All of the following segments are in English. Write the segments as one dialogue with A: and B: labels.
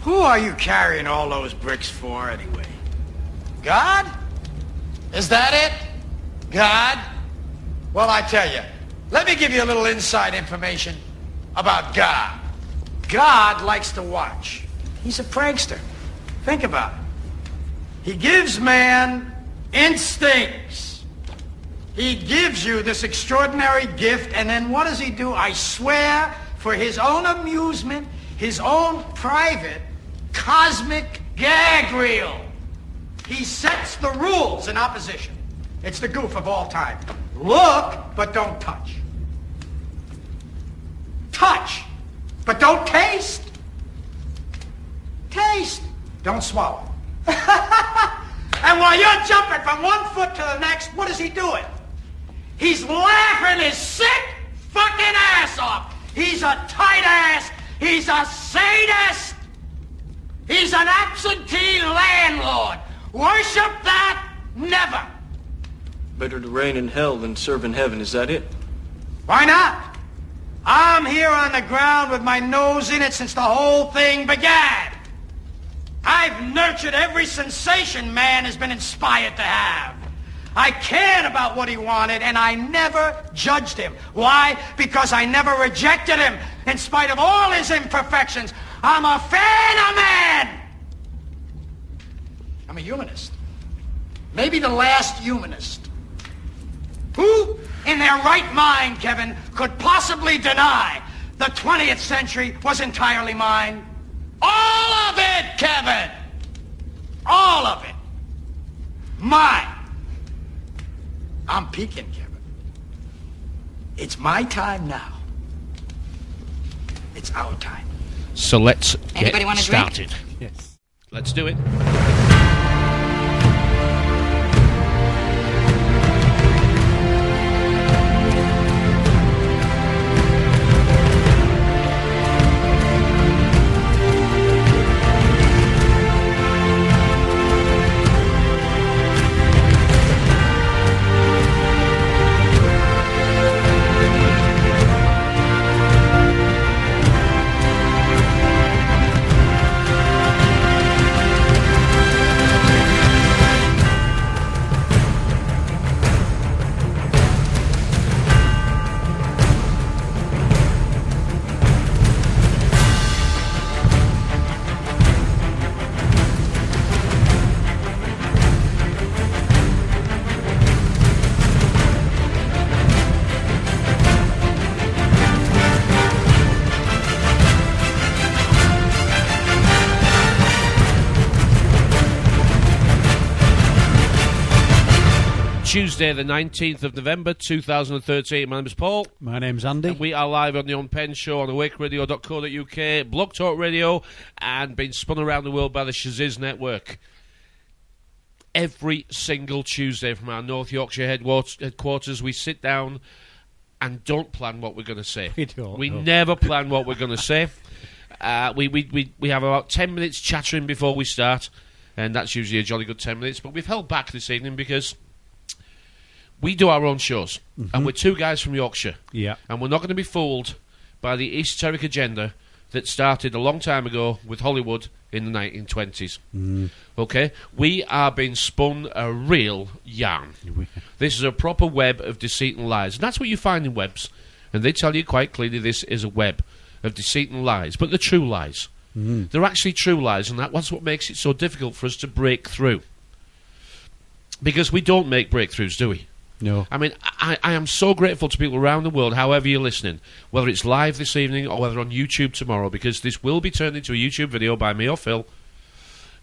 A: Who are you carrying all those bricks for, anyway? God? Is that it? God? Well, I tell you, let me give you a little inside information about God. God likes to watch. He's a prankster. Think about it. He gives man instincts. He gives you this extraordinary gift, and then what does he do? I swear, for his own amusement, his own private cosmic gag reel, he sets the rules in opposition. It's the goof of all time. Look, but don't touch. Touch, but don't taste. Taste, don't swallow. And while you're jumping from one foot to the next, what is he doing? He's laughing his sick fucking ass off. He's a tight ass. He's a sadist. He's an absentee landlord. Worship that? Never.
B: Better to reign in hell than serve in heaven, is that it?
A: Why not? I'm here on the ground with my nose in it since the whole thing began. I've nurtured every sensation man has been inspired to have. I cared about what he wanted, and I never judged him. Why? Because I never rejected him. In spite of all his imperfections, I'm a fan of man. I'm a humanist. Maybe the last humanist. Who, in their right mind, Kevin, could possibly deny the 20th century was entirely mine? All of it, Kevin! All of it. Mine. I'm peaking, Kevin. It's my time now. It's our time.
C: So let's
D: Anybody
C: get started.
E: Yes.
C: Let's do it. Tuesday, the 19th of November, 2013. My name is Paul.
E: My name's Andy.
C: And we are live on the Unpenned Show on awakeradio.co.uk, Blog Talk Radio, and being spun around the world by the Shaziz Network. Every single Tuesday from our North Yorkshire headquarters, we sit down and don't plan what we're going to say. We never plan what we're going to say. We have about 10 minutes chattering before we start, and that's usually a jolly good 10 minutes. But we've held back this evening because we do our own shows, and we're two guys from Yorkshire.
E: Yeah.
C: And we're not going to be fooled by the esoteric agenda that started a long time ago with Hollywood in the 1920s. Okay? We are being spun a real yarn. This is a proper web of deceit and lies. And that's what you find in webs. And they tell you quite clearly this is a web of deceit and lies. But they're true lies. They're actually true lies, and that's what makes it so difficult for us to break through. Because we don't make breakthroughs, do we?
E: No.
C: I mean, I am so grateful to people around the world, however you're listening, whether it's live this evening or whether on YouTube tomorrow, because this will be turned into a YouTube video by me or Phil.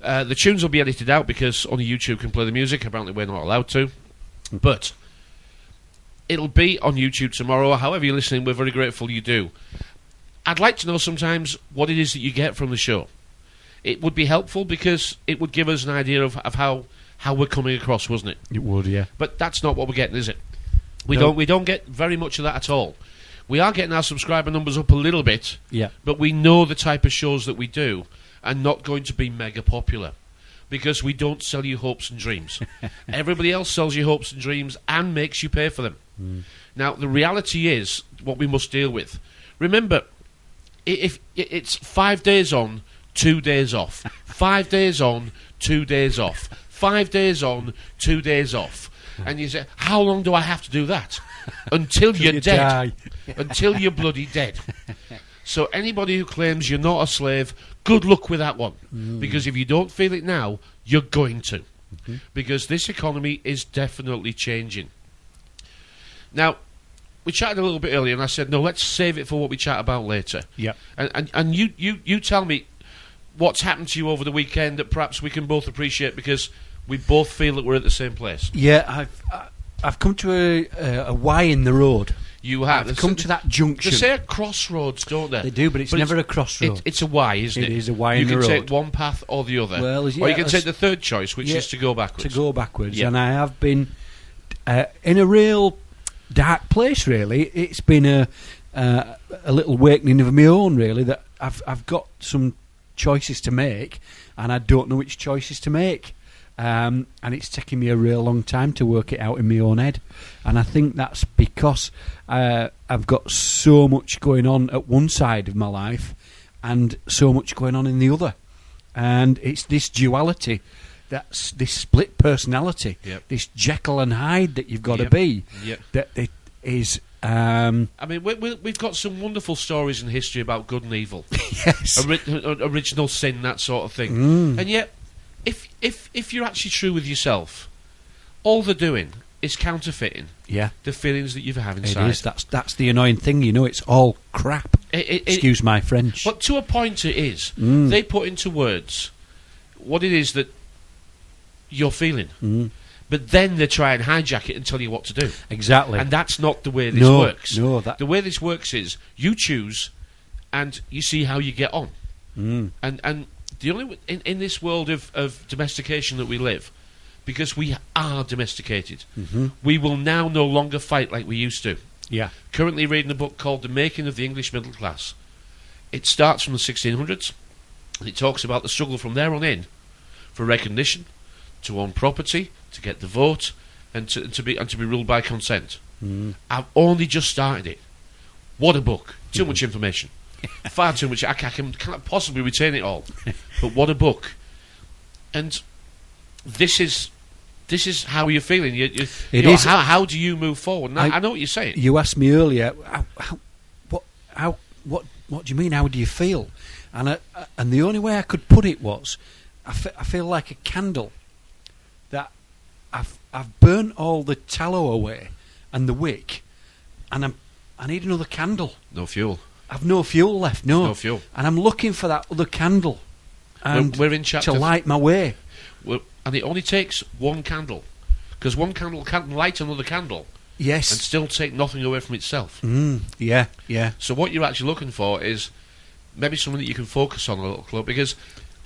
C: The tunes will be edited out because only YouTube can play the music. Apparently we're not allowed to. But it'll be on YouTube tomorrow. However you're listening, we're very grateful you do. I'd like to know sometimes what it is that you get from the show. It would be helpful because it would give us an idea of how we're coming across, wasn't it?
E: It would, yeah.
C: But that's not what we're getting, is it? We don't get very much of that at all. We are getting our subscriber numbers up a little bit,
E: yeah.
C: But we know the type of shows that we do are not going to be mega popular because we don't sell you hopes and dreams. Everybody else sells you hopes and dreams and makes you pay for them. Now, the reality is what we must deal with. Remember, if it's 5 days on 2 days off. 5 days on, 2 days off. 5 days on, 2 days off. And you say, how long do I have to do that? Until you're dead. Until you're bloody dead. So anybody who claims you're not a slave, good luck with that one. Because if you don't feel it now, you're going to. Because this economy is definitely changing. Now, we chatted a little bit earlier, and I said, no, let's save it for what we chat about later.
D: Yeah.
C: And you tell me what's happened to you over the weekend that perhaps we can both appreciate, because we both feel that we're at the same place.
D: Yeah, I've come to a Y in the road.
C: You have.
D: I've come to that junction.
C: They say a crossroads, don't they?
D: They do, but it's never a crossroad.
C: It's a Y, isn't it?
D: It is a Y in the road.
C: You can take one path or the other.
D: Well,
C: or you can take the third choice, which is to go backwards.
D: To go backwards.
C: Yeah.
D: And I have been in a real dark place, really. It's been a little awakening of my own, really, that I've got some choices to make, and I don't know which choices to make. And it's taken me a real long time to work it out in my own head. And I think that's because I've got so much going on at one side of my life and so much going on in the other. And it's this duality, that's this split personality, this Jekyll and Hyde that you've got to be, that it is... I
C: mean, we've got some wonderful stories in history about good and evil.
D: Yes.
C: Original sin, that sort of thing. And yet, if you're actually true with yourself, all they're doing is counterfeiting the feelings that you have inside.
D: It is. That's the annoying thing, it's all crap. Excuse my French.
C: But to a point it is. They put into words what it is that you're feeling. But then they try and hijack it and tell you what to do.
D: Exactly.
C: And that's not the way this works.
D: No,
C: the way this works is you choose and you see how you get on. And the only in this world of domestication that we live, because we are domesticated, we will now no longer fight like we used to.
D: Yeah.
C: Currently reading a book called The Making of the English Middle Class. It starts from the 1600s, and it talks about the struggle from there on in for recognition, to own property, to get the vote, and to be ruled by consent. I've only just started it. What a book! Too much information. Far too much. I can't possibly retain it all. But what a book! And this is how you're feeling. How do you move forward? And I know what you're saying.
D: You asked me earlier. What do you mean? How do you feel? And the only way I could put it was, I feel like a candle that I've burnt all the tallow away and the wick, and I need another candle.
C: No fuel.
D: I've no fuel left. No
C: fuel.
D: And I'm looking for that other candle, and
C: we're in chapter
D: to light my way.
C: And it only takes one candle, because one candle can't light another candle.
D: Yes.
C: And still take nothing away from itself.
D: Yeah.
C: So what you're actually looking for is maybe something that you can focus on a little close, because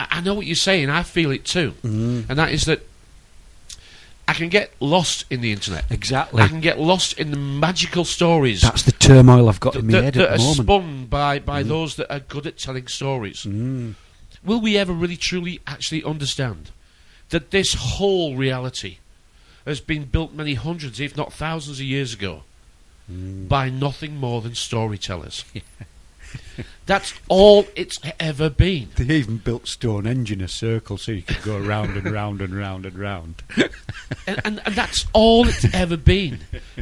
C: I know what you're saying. I feel it too, and that is that I can get lost in the internet.
D: Exactly.
C: I can get lost in the magical stories.
D: That's the turmoil I've got in my head at the moment.
C: That are spun by those that are good at telling stories. Will we ever really truly actually understand that this whole reality has been built many hundreds, if not thousands of years ago, by nothing more than storytellers? That's all it's ever been.
D: They even built Stonehenge in a circle so you could go round and round and round and round.
C: and that's all it's ever been,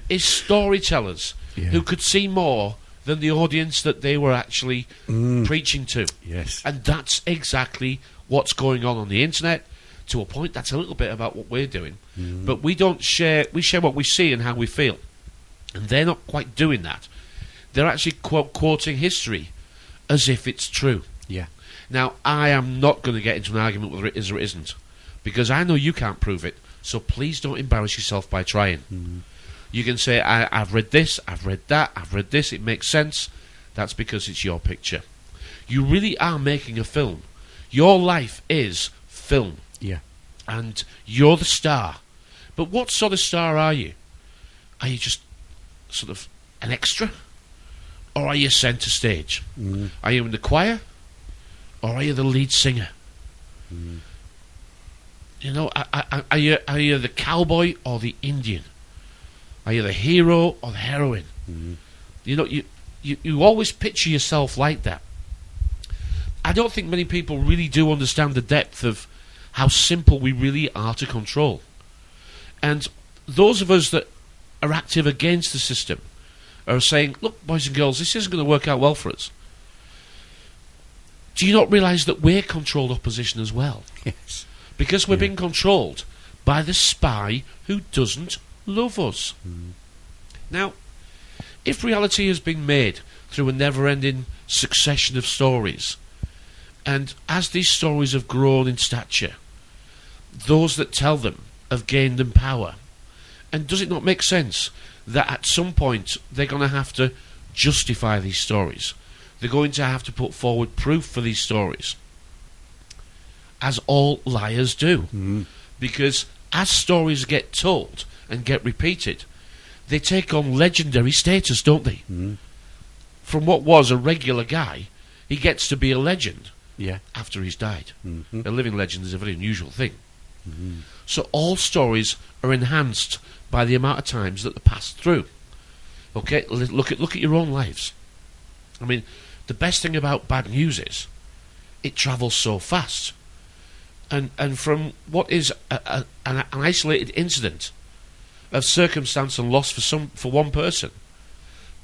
C: is storytellers who could see more than the audience that they were actually preaching to.
D: Yes.
C: And that's exactly what's going on the internet. To a point, that's a little bit about what we're doing. But we don't share. We share what we see and how we feel. And they're not quite doing that. They're actually quoting history as if it's true.
D: Yeah.
C: Now, I am not going to get into an argument whether it is or it isn't, because I know you can't prove it, so please don't embarrass yourself by trying. You can say, I've read this, I've read that, I've read this, it makes sense. That's because it's your picture. You really are making a film. Your life is film.
D: Yeah.
C: And you're the star. But what sort of star are you? Are you just sort of an extra? Or are you centre stage? Are you in the choir? Or are you the lead singer? You know, are you the cowboy or the Indian? Are you the hero or the heroine? You know, you always picture yourself like that. I don't think many people really do understand the depth of how simple we really are to control. And those of us that are active against the system are saying, look, boys and girls, this isn't going to work out well for us. Do you not realise that we're controlled opposition as well?
D: Yes.
C: Because we're being controlled by the spy who doesn't love us. Now, if reality has been made through a never-ending succession of stories, and as these stories have grown in stature, those that tell them have gained in power, and does it not make sense that at some point they're going to have to justify these stories? They're going to have to put forward proof for these stories, as all liars do. Because as stories get told and get repeated, they take on legendary status, don't they? From what was a regular guy, he gets to be a legend after he's died. A living legend is a very unusual thing. So all stories are enhanced by the amount of times that they're passed through. Okay, look at your own lives. I mean, the best thing about bad news is it travels so fast. And from what is an isolated incident of circumstance and loss for one person,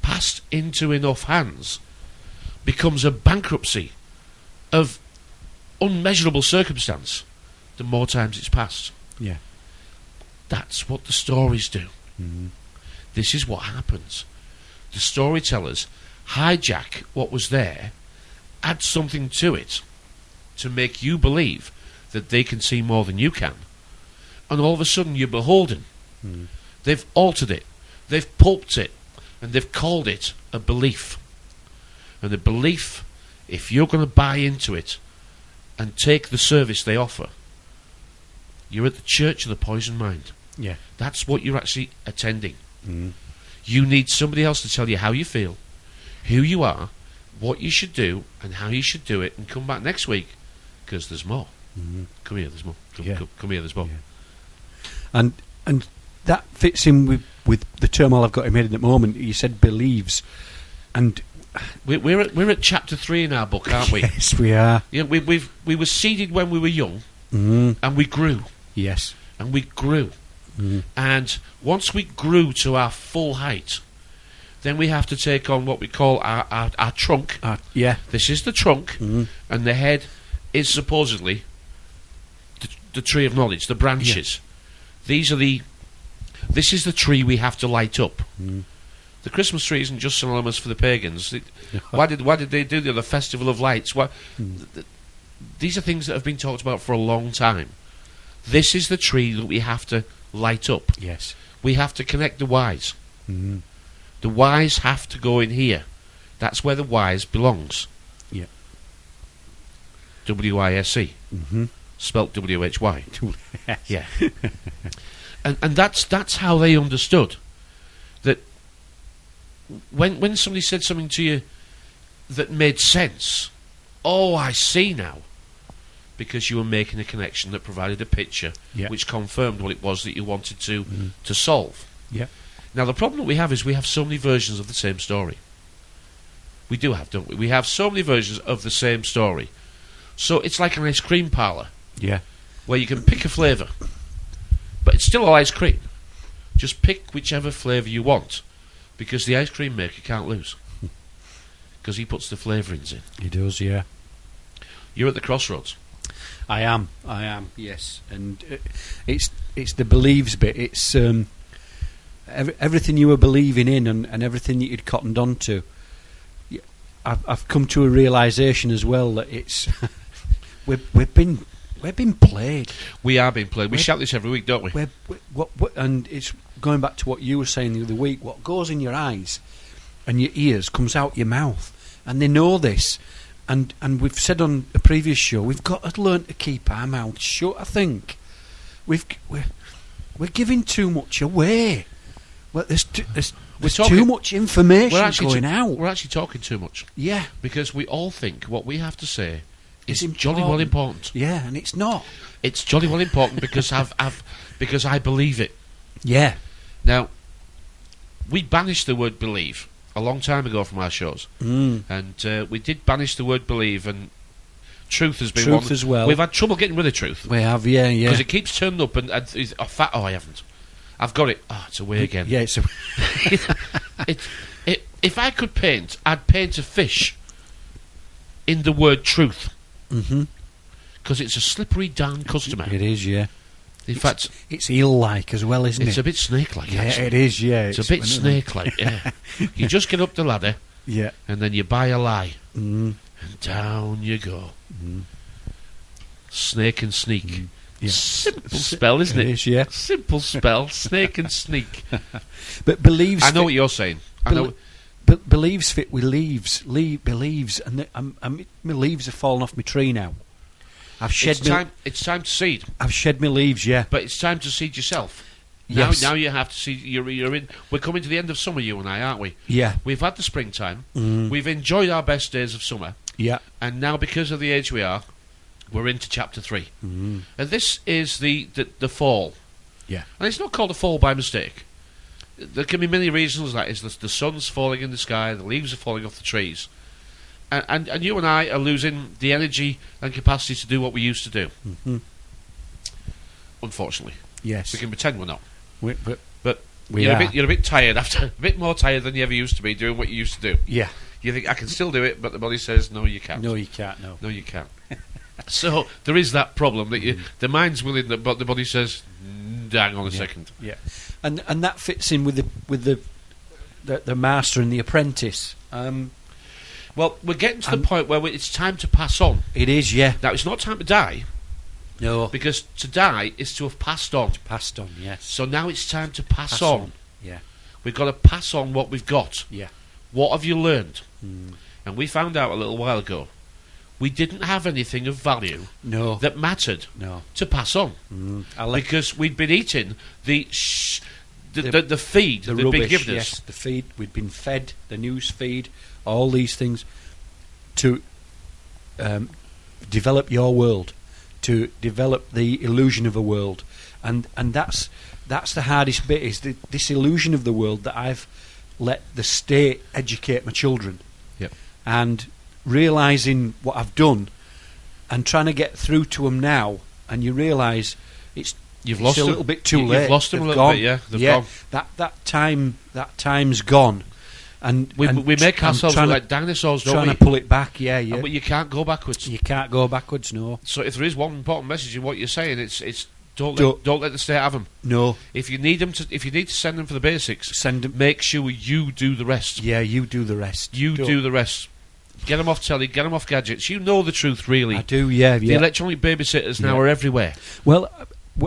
C: passed into enough hands, becomes a bankruptcy of unmeasurable circumstance the more times it's passed.
D: Yeah.
C: That's what the stories do. This is what happens. The storytellers hijack what was there, add something to it to make you believe that they can see more than you can, and all of a sudden you're beholden. They've altered it, they've pulped it, and they've called it a belief. And a belief, if you're going to buy into it and take the service they offer, you're at the church of the poisoned mind.
D: Yeah.
C: That's what you're actually attending. You need somebody else to tell you how you feel, who you are, what you should do, and how you should do it, and come back next week, because there's more. Come here, there's more. Come here, there's more.
D: And that fits in with the turmoil I've got in my head at the moment. You said believes, and
C: we're at chapter 3 in our book, aren't we?
D: Yes, we are.
C: Yeah, we were seeded when we were young, and we grew.
D: Yes,
C: and we grew. And once we grew to our full height, then we have to take on what we call our trunk. This is the trunk, and the head is supposedly the tree of knowledge, the branches. This is the tree we have to light up. The Christmas tree isn't just synonymous for the pagans. Why did they do the festival of lights? These are things that have been talked about for a long time. This is the tree that we have to light up.
D: Yes.
C: We have to connect the wise. The wise have to go in here. That's where the wise belongs.
D: Yeah.
C: W-I-S-E. Spelt W-H-Y. Yeah. and that's how they understood that when somebody said something to you that made sense, oh, I see now, because you were making a connection that provided a picture which confirmed what it was that you wanted to solve.
D: Yeah.
C: Now, the problem that we have is we have so many versions of the same story. We do have, don't we? We have so many versions of the same story. So it's like an ice cream parlour.
D: Yeah.
C: Where you can pick a flavour. But it's still all ice cream. Just pick whichever flavour you want. Because the ice cream maker can't lose. Because he puts the flavourings in.
D: He does, yeah.
C: You're at the crossroads.
D: I am, yes. And it's the believes bit. It's everything you were believing in and everything that you'd cottoned on to. I've come to a realisation as well that it's we've been played.
C: We are being played. We shout this every week, don't we?
D: And it's going back to what you were saying the other week. What goes in your eyes and your ears comes out your mouth, and they know this. And we've said on a previous show, we've got to learn to keep our mouths shut. I think we're giving too much away. Well, there's too much information going out.
C: We're actually talking too much.
D: Yeah,
C: because we all think what we have to say is
D: important.
C: Jolly well important.
D: Yeah, and it's not.
C: It's jolly well important because because I believe it.
D: Yeah.
C: Now, we banished the word believe a long time ago from our shows, and we did banish the word believe, and Truth has been
D: Truth
C: one.
D: as well.
C: We've had trouble getting rid of Truth.
D: We have, yeah.
C: Because it keeps turning up and it's I haven't. I've got it. Oh, it's away again.
D: Yeah, it's a...
C: If I could paint, I'd paint a fish in the word truth.
D: Mm-hmm.
C: Because it's a slippery darn customer.
D: It is, yeah.
C: In fact,
D: it's eel-like as well, isn't it?
C: It's a bit snake-like,
D: yeah,
C: actually.
D: It is, yeah.
C: It's a bit snake-like, yeah. You just get up the ladder,
D: yeah,
C: and then you buy a lie,
D: and
C: down you go. Snake and sneak.
D: Yeah.
C: Simple spell, isn't it?
D: It is, yeah.
C: Simple spell, snake and sneak.
D: But believes...
C: I know what you're saying. I know.
D: But believes fit with leaves. Believes, and my leaves have fallen off my tree now.
C: It's time to seed.
D: I've shed my leaves, yeah.
C: But it's time to seed yourself.
D: Yes.
C: Now you have to see. You're in. We're coming to the end of summer, you and I, aren't we?
D: Yeah.
C: We've had the springtime. We've enjoyed our best days of summer.
D: Yeah.
C: And now, because of the age we are, we're into chapter 3. And this is the fall.
D: Yeah.
C: And it's not called a fall by mistake. There can be many reasons. That is, the sun's falling in the sky, the leaves are falling off the trees, and you and I are losing the energy and capacity to do what we used to do. Unfortunately,
D: yes,
C: we can pretend we're not.
D: But
C: you're a bit tired after, a bit more tired than you ever used to be doing what you used to do.
D: Yeah,
C: you think I can still do it, but the body says no, you can't.
D: No, you can't. No,
C: you can't. So there is that problem that the mind's willing, but the body says, "Hang on a second."
D: Yeah, and that fits in with the master and the apprentice.
C: Well, we're getting to the point where it's time to pass on.
D: It is, yeah.
C: Now, it's not time to die.
D: No.
C: Because to die is to have passed on.
D: Passed on, yes.
C: So now it's time to pass on.
D: Yeah.
C: We've got to pass on what we've got.
D: Yeah. What
C: have you learned? And we found out a little while ago, we didn't have anything of value that mattered to pass on. Because we'd been eating the feed that they'd been given us.
D: Yes, the feed. We'd been fed, the news feed, all these things to develop your world, to develop the illusion of a world. And that's the hardest bit, is this illusion of the world that I've let the state educate my children.
C: Yep.
D: And realising what I've done and trying to get through to them now, and you realise it's a little bit too late.
C: You've lost them a little bit, yeah. They've gone. That time's gone. And we make ourselves look like dinosaurs, don't we?
D: Trying to pull it back, yeah.
C: But you can't go backwards.
D: You can't go backwards, no.
C: So if there is one important message in what you're saying, it's don't let the state have them.
D: No.
C: If you need to send them for the basics,
D: send them.
C: Make sure you do the rest.
D: Yeah, you do the rest.
C: You do the rest. Get them off telly, get them off gadgets. You know the truth, really.
D: I do, yeah.
C: The electronic babysitters now are everywhere.
D: Well,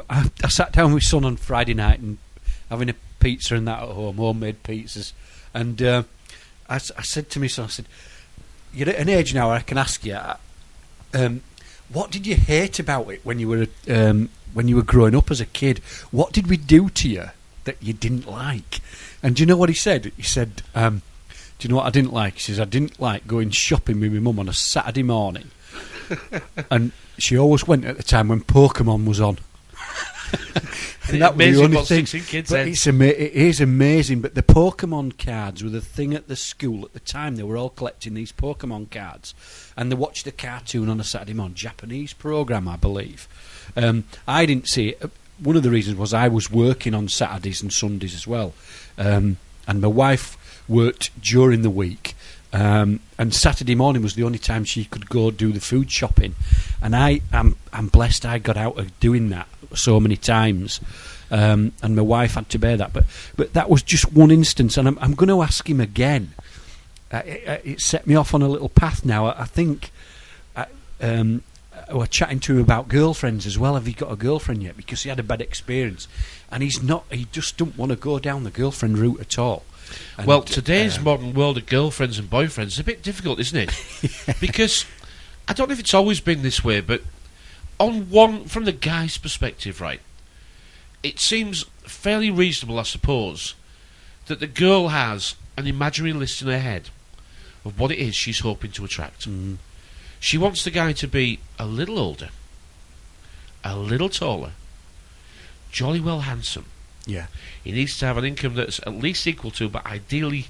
D: I sat down with my son on Friday night and having a pizza and that at home, homemade pizzas. And I said to my son, I said, you're at an age now where I can ask you, what did you hate about it when you were growing up as a kid? What did we do to you that you didn't like? And do you know what he said? He said, do you know what I didn't like? He says, I didn't like going shopping with my mum on a Saturday morning. And she always went at the time when Pokemon was on. And that was the only thing. But it is amazing. But the Pokemon cards were the thing at the school at the time. They were all collecting these Pokemon cards, and they watched the cartoon on a Saturday morning, Japanese program, I believe. I didn't see it. One of the reasons was I was working on Saturdays and Sundays as well, and my wife worked during the week. And Saturday morning was the only time she could go do the food shopping, and I'm blessed I got out of doing that so many times, and my wife had to bear that. But that was just one instance, and I'm going to ask him again. It set me off on a little path now. I think we're chatting to him about girlfriends as well. Have you got a girlfriend yet? Because he had a bad experience, and he just don't want to go down the girlfriend route at all. And
C: well, today's modern world of girlfriends and boyfriends is a bit difficult, isn't it? Yeah. Because I don't know if it's always been this way, but from the guy's perspective, right, it seems fairly reasonable, I suppose, that the girl has an imaginary list in her head of what it is she's hoping to attract. She wants the guy to be a little older, a little taller, jolly well handsome.
D: Yeah.
C: He needs to have an income that's at least equal to, but ideally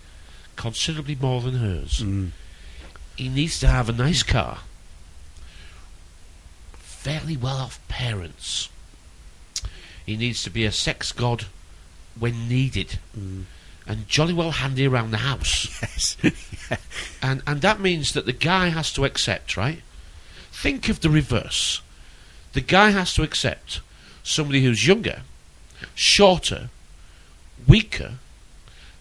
C: considerably more than hers. He needs to have a nice car, fairly well-off parents. He needs to be a sex god when needed, and jolly well handy around the house.
D: Yes.
C: And that means that the guy has to accept, right? Think of the reverse. The guy has to accept somebody who's younger, shorter, weaker,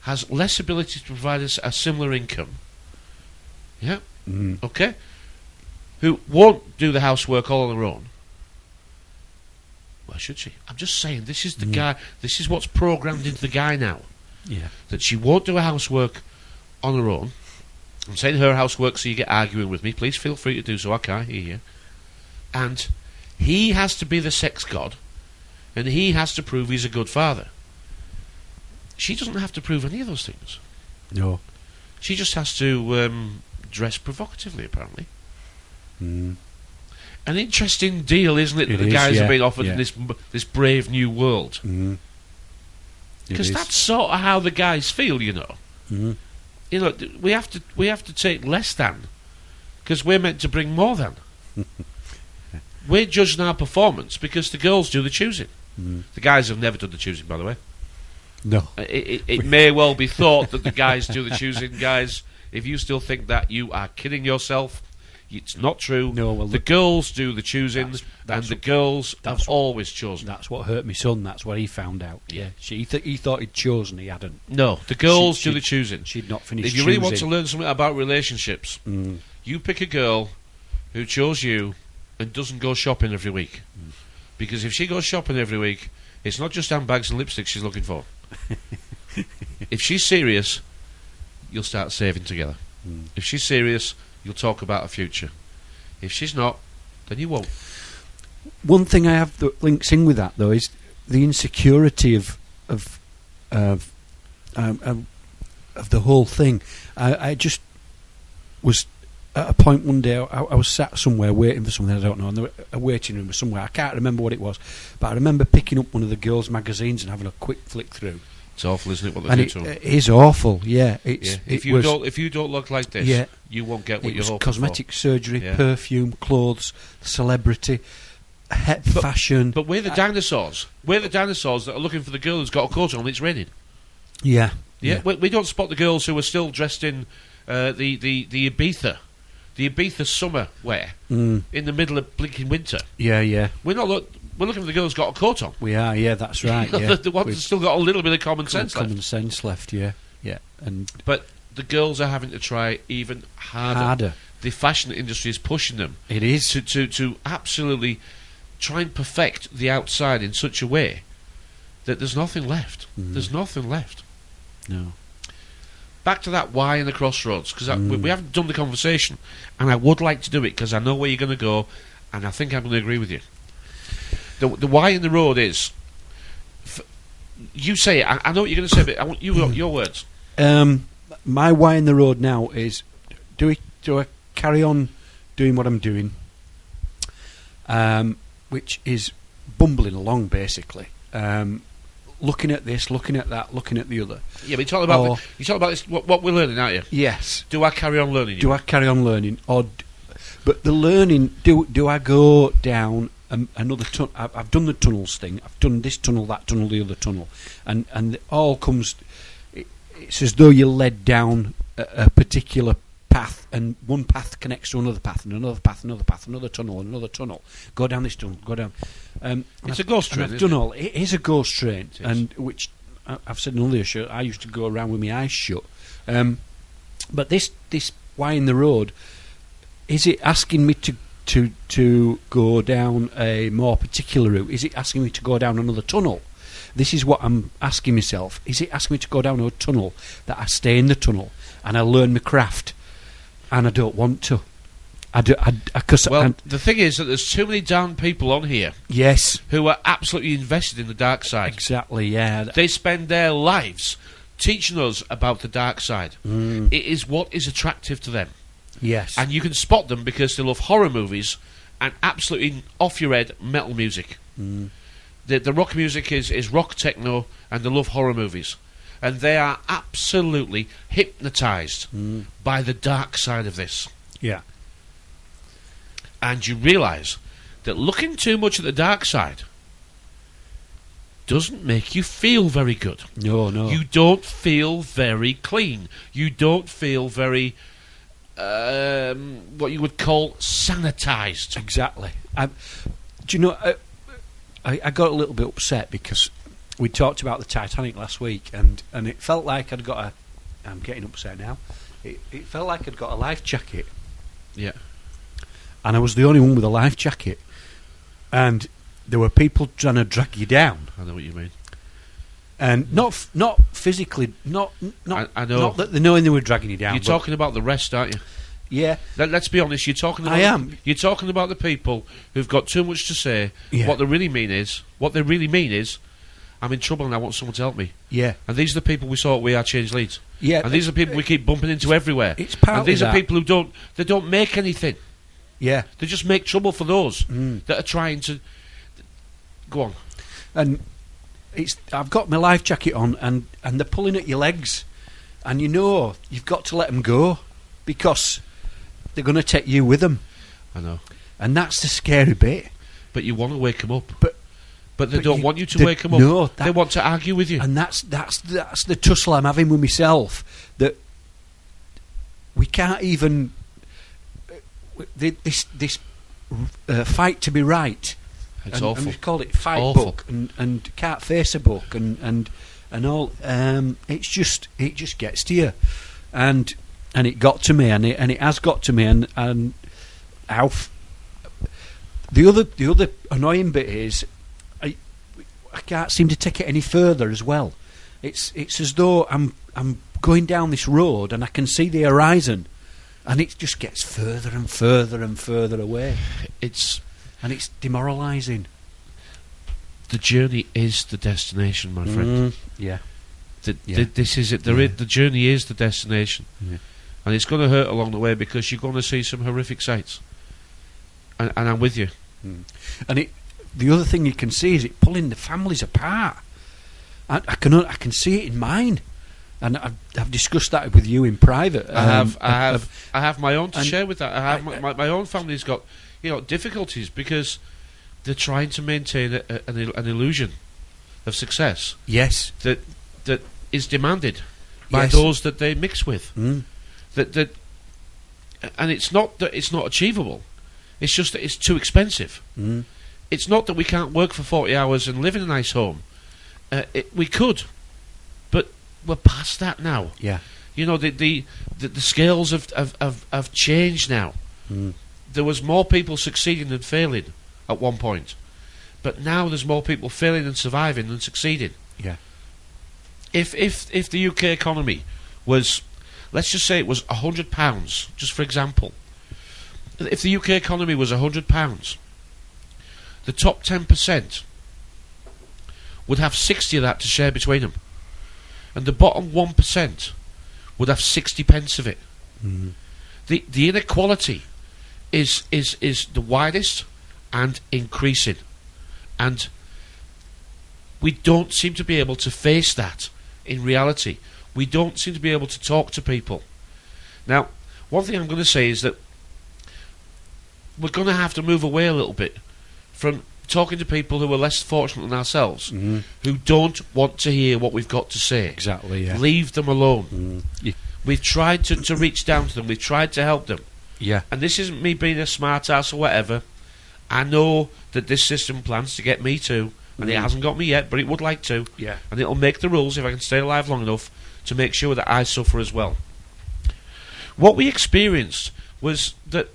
C: has less ability to provide us a similar income. Yeah? Okay? Who won't do the housework all on her own. Why should she? I'm just saying, this is the guy, this is what's programmed into the guy now.
D: Yeah.
C: That she won't do her housework on her own. I'm saying her housework so you get arguing with me. Please feel free to do so, I can't hear you. And he has to be the sex god, and he has to prove he's a good father. She doesn't have to prove any of those things.
D: No.
C: She just has to dress provocatively, apparently. An interesting deal, isn't it? That the guys are being offered in this brave new world. Because that's sort of how the guys feel, you know. You know, we have to take less than, because we're meant to bring more than. We're judging our performance because the girls do the choosing. The guys have never done the choosing, by the way.
D: No.
C: It may well be thought that the guys do the choosing. Guys, if you still think that, you are kidding yourself. It's not true. No, well, the girls do the choosing, and the girls have always chosen.
D: That's what hurt my son. That's what he found out. Yeah, he thought he'd chosen, he hadn't.
C: No, the girls do the choosing.
D: She'd not finished.
C: If you really want to learn something about relationships, you pick a girl who chose you and doesn't go shopping every week. Because if she goes shopping every week, it's not just handbags and lipstick she's looking for. If she's serious, you'll start saving together. If she's serious, you'll talk about a future. If she's not, then you won't.
D: One thing I have that links in with that, though, is the insecurity of the whole thing. I just was at a point one day. I was sat somewhere waiting for something I don't know, and there was a waiting room somewhere. I can't remember what it was, but I remember picking up one of the girls' magazines and having a quick flick through.
C: It's awful, isn't it? What they do to them?
D: It is awful. Yeah.
C: If you don't look like this, you won't get what you're hoping for.
D: Cosmetic surgery, perfume, clothes, celebrity, fashion.
C: But we're the dinosaurs. We're the dinosaurs that are looking for the girl who's got a coat on when it's raining.
D: Yeah.
C: We don't spot the girls who are still dressed in the Ibiza summer wear in the middle of blinking winter.
D: Yeah.
C: We're looking for the girl who's got a coat on.
D: We are, yeah, that's right. Yeah.
C: The ones who've still got a little bit of common sense
D: left. Yeah.
C: But the girls are having to try even harder. The fashion industry is pushing them.
D: It is.
C: To absolutely try and perfect the outside in such a way that there's nothing left. There's nothing left.
D: No.
C: Back to that why in the crossroads, because we haven't done the conversation, and I would like to do it because I know where you're going to go, and I think I'm going to agree with you. The why in the road is, you say it. I know what you're going to say, but I want your words.
D: My why in the road now is: do I carry on doing what I'm doing, which is bumbling along, basically. Looking at this, looking at that, looking at the other.
C: Yeah, but you talk about this. What we're learning, aren't you?
D: Yes.
C: Do I carry on learning?
D: Do I carry on learning, but the learning? Do I go down another tunnel? I've done the tunnels thing. I've done this tunnel, that tunnel, the other tunnel, and it all comes. It's as though you're led down a particular path, and one path connects to another path, and another path, another path, another tunnel, another tunnel. Go down this tunnel, go down.
C: It's a ghost train.
D: I've done all. It is a ghost train, and which I've said in other show. I used to go around with my eyes shut. But this why in the road? Is it asking me to go down a more particular route? Is it asking me to go down another tunnel? This is what I'm asking myself. Is it asking me to go down a tunnel that I stay in the tunnel and I learn my craft? And I don't want to. The
C: thing is that there's too many damn people on here.
D: Yes.
C: Who are absolutely invested in the dark side.
D: Exactly, yeah.
C: They spend their lives teaching us about the dark side. It is what is attractive to them.
D: Yes.
C: And you can spot them because they love horror movies and absolutely off-your-head metal music. The rock music is rock techno, and they love horror movies. And they are absolutely hypnotised by the dark side of this.
D: Yeah.
C: And you realise that looking too much at the dark side doesn't make you feel very good.
D: No.
C: You don't feel very clean. You don't feel very, what you would call sanitised.
D: Exactly. Do you know, I got a little bit upset because we talked about the Titanic last week, and it felt like I'd got I'm getting upset now. It felt like I'd got a life jacket.
C: Yeah.
D: And I was the only one with a life jacket. And there were people trying to drag you down.
C: I know what you mean.
D: And not physically, not
C: I know.
D: not that they knowing they were dragging you down.
C: You're talking about the rest, aren't you?
D: Yeah.
C: Let's be honest. You're talking about.
D: I am.
C: You're talking about the people who've got too much to say.
D: Yeah.
C: What they really mean is, I'm in trouble and I want someone to help me.
D: Yeah.
C: And these are the people we saw at We Are Change Leads.
D: Yeah.
C: And these are the people we keep bumping into everywhere.
D: It's partly
C: and these are
D: that.
C: people who don't make anything.
D: Yeah.
C: They just make trouble for those that are trying to. Go on.
D: And I've got my life jacket on, and they're pulling at your legs, and you've got to let them go because they're going to take you with them.
C: I know.
D: And that's the scary bit.
C: But you want to wake them up. But they
D: but
C: don't
D: you-
C: want you to
D: they-
C: wake them up.
D: no,
C: they want to argue with you.
D: And that's the tussle I'm having with myself, that we can't even this fight to be right.
C: It's
D: and,
C: awful.
D: And we called it Fight
C: Awful.
D: Book and Can't Face a Book and all. It just gets to you, and it got to me, and it has got to me, and how the other annoying bit is I can't seem to take it any further as well. It's as though I'm going down this road and I can see the horizon, and it just gets further and further and further away. It's demoralising.
C: The journey is the destination, my friend.
D: Yeah.
C: This is it. The journey is the destination.
D: Yeah.
C: And it's going to hurt along the way because you're going to see some horrific sights. And I'm with you.
D: And the other thing you can see is it pulling the families apart. I can see it in mine, and I've discussed that with you in private.
C: I have my own to
D: and
C: share with that. I have my own family's got difficulties because they're trying to maintain an illusion of success.
D: Yes.
C: That is demanded by
D: Yes.
C: those that they mix with.
D: Mm.
C: And it's not that it's not achievable. It's just that it's too expensive.
D: Mm.
C: It's not that we can't work for 40 hours and live in a nice home. We could, but we're past that now.
D: Yeah.
C: The scales have changed now.
D: Mm.
C: There was more people succeeding than failing at one point, but now there's more people failing and surviving than succeeding.
D: Yeah.
C: If the UK economy was, let's just say it was £100, just for example. If the UK economy was £100, the top 10% would have 60 of that to share between them, and the bottom 1% would have 60 pence of it.
D: Mm.
C: The inequality is the widest and increasing, and we don't seem to be able to face that in reality. We don't seem to be able to talk to people. Now, one thing I'm going to say is that we're going to have to move away a little bit from talking to people who are less fortunate than ourselves, who don't want to hear what we've got to say.
D: Exactly. Yeah.
C: Leave them alone.
D: Yeah.
C: We've tried to reach down to them. We've tried to help them.
D: Yeah.
C: And this isn't me being a smart ass or whatever. I know that this system plans to get me too, and it hasn't got me yet, but it would like to.
D: Yeah.
C: And it'll make the rules if I can stay alive long enough to make sure that I suffer as well. What we experienced was that,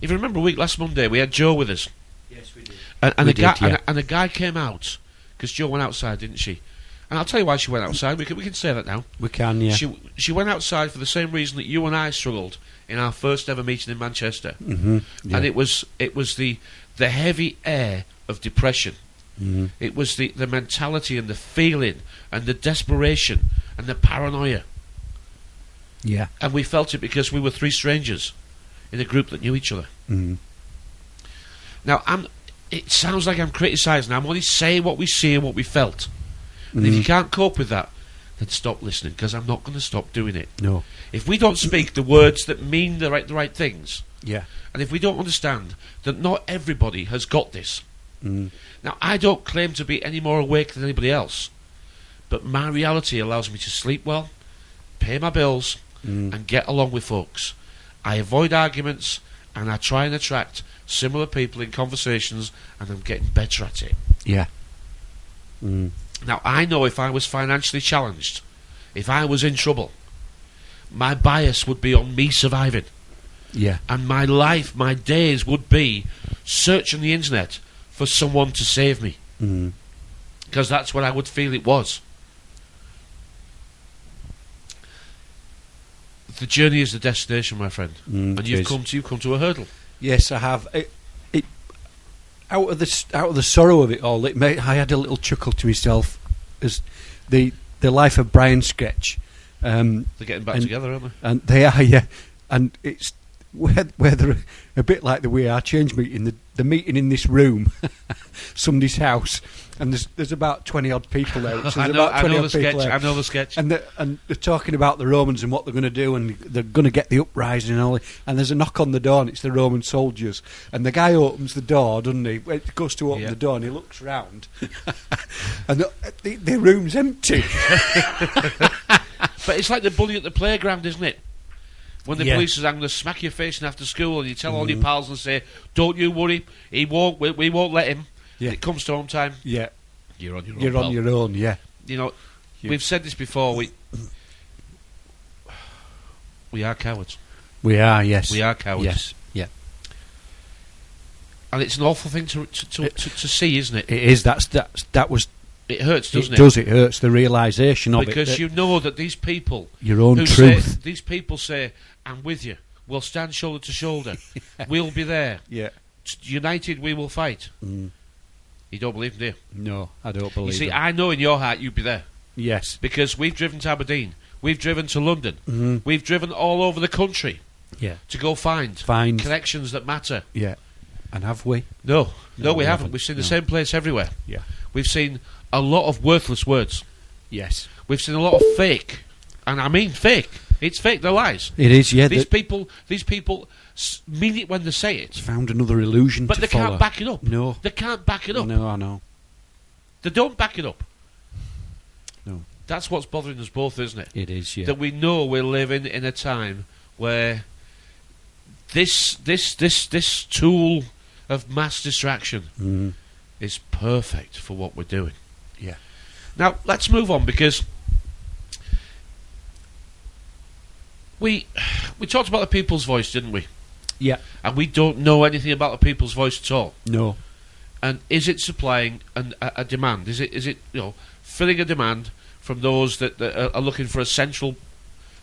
C: if you remember a week last Monday, we had Joe with us.
D: Yes, we did.
C: And a guy came out, because Joe went outside, didn't she? And I'll tell you why she went outside. We can say that now.
D: We can, yeah.
C: She went outside for the same reason that you and I struggled in our first ever meeting in Manchester.
D: Mm-hmm. Yeah.
C: And it was the heavy air of depression.
D: Mm-hmm.
C: It was the mentality and the feeling and the desperation and the paranoia.
D: Yeah.
C: And we felt it because we were three strangers in a group that knew each other.
D: Mm-hmm.
C: Now, it sounds like I'm criticising. I'm only saying what we see and what we felt. And if you can't cope with that, then stop listening, because I'm not going to stop doing it.
D: No.
C: If we don't speak the words that mean the right things,
D: Yeah.
C: and if we don't understand that not everybody has got this. Now, I don't claim to be any more awake than anybody else, but my reality allows me to sleep well, pay my bills, and get along with folks. I avoid arguments, and I try and attract similar people in conversations, and I'm getting better at it.
D: Yeah.
C: Now, I know if I was financially challenged, if I was in trouble, my bias would be on me surviving.
D: Yeah.
C: And my life, my days would be searching the internet for someone to save me. Because that's what I would feel it was. The journey is the destination, my friend. And you've come to a hurdle.
D: Yes, I have. Out of the sorrow of it all, I had a little chuckle to myself as the Life of Brian sketch.
C: They're getting back together, aren't they?
D: And they are, yeah. And it's where they're a bit like the We Are Change meeting. The meeting in this room, somebody's house, and there's about 20 odd people there.
C: I know the sketch.
D: And they're talking about the Romans and what they're going to do, and they're going to get the uprising and all. And there's a knock on the door, and it's the Roman soldiers. And the guy opens the door, doesn't he? He goes to open the door, and he looks round, and the room's empty.
C: But it's like the bully at the playground, isn't it? When the police is going to smack your face in after school, and you tell all your pals and say, "Don't you worry, we won't let him."
D: Yeah.
C: It comes to home time.
D: Yeah,
C: you're on your own.
D: You're on your own. Yeah.
C: You know, we've said this before. We are cowards.
D: We are. Yes.
C: We are cowards.
D: Yes. Yeah.
C: And it's an awful thing to see, isn't it?
D: It is. That was.
C: It hurts, doesn't it?
D: It does. It hurts the realisation of it.
C: Because you know that these people,
D: your own truth.
C: These people say, "I'm with you. We'll stand shoulder to shoulder. We'll be there.
D: Yeah.
C: United, we will fight." You don't believe them, do you?
D: No, I don't believe.
C: You see,
D: them.
C: I know in your heart you'd be there.
D: Yes.
C: Because we've driven to Aberdeen. We've driven to London. We've driven all over the country.
D: Yeah.
C: To go find connections that matter.
D: Yeah. And have we?
C: No, we haven't. We've seen the same place everywhere.
D: Yeah.
C: We've seen a lot of worthless words.
D: Yes.
C: We've seen a lot of fake. And I mean fake. It's fake, they're lies.
D: It is, yeah.
C: These people mean it when they say it.
D: Found another illusion
C: but
D: to
C: they
D: follow.
C: can't back it up.
D: No.
C: They can't back it up.
D: No, I know.
C: They don't back it up.
D: No.
C: That's what's bothering us both, isn't it?
D: It is, yeah.
C: That we know we're living in a time where this tool of mass distraction is perfect for what we're doing.
D: Yeah.
C: Now, let's move on, because we talked about the people's voice, didn't we?
D: Yeah.
C: And we don't know anything about the people's voice at all.
D: No.
C: And is it supplying a demand? Is it filling a demand from those that are looking for a central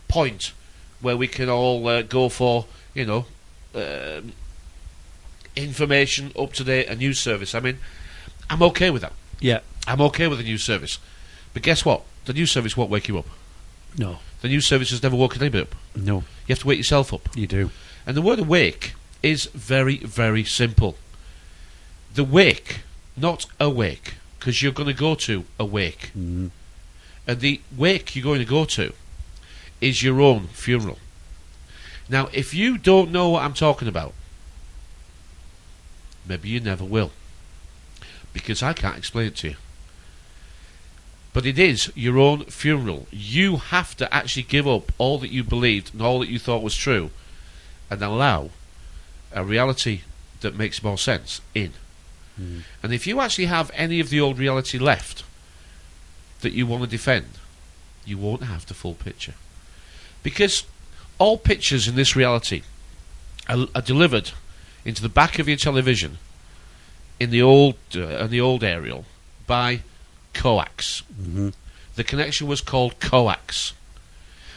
C: point where we can all go for, information, up to date, a news service? I mean, I'm okay with that.
D: Yeah.
C: I'm okay with the news service. But guess what? The news service won't wake you up.
D: No.
C: The news service has never woken anybody up.
D: No.
C: You have to wake yourself up.
D: You do.
C: And the word awake is very, very simple. The wake, not awake, because you're going to go to awake. And the wake you're going to go to is your own funeral. Now, if you don't know what I'm talking about, maybe you never will, because I can't explain it to you. But it is your own funeral. You have to actually give up all that you believed and all that you thought was true, and allow a reality that makes more sense in. And if you actually have any of the old reality left that you want to defend, you won't have the full picture. Because all pictures in this reality are delivered into the back of your television in the old aerial by coax. The connection was called coax.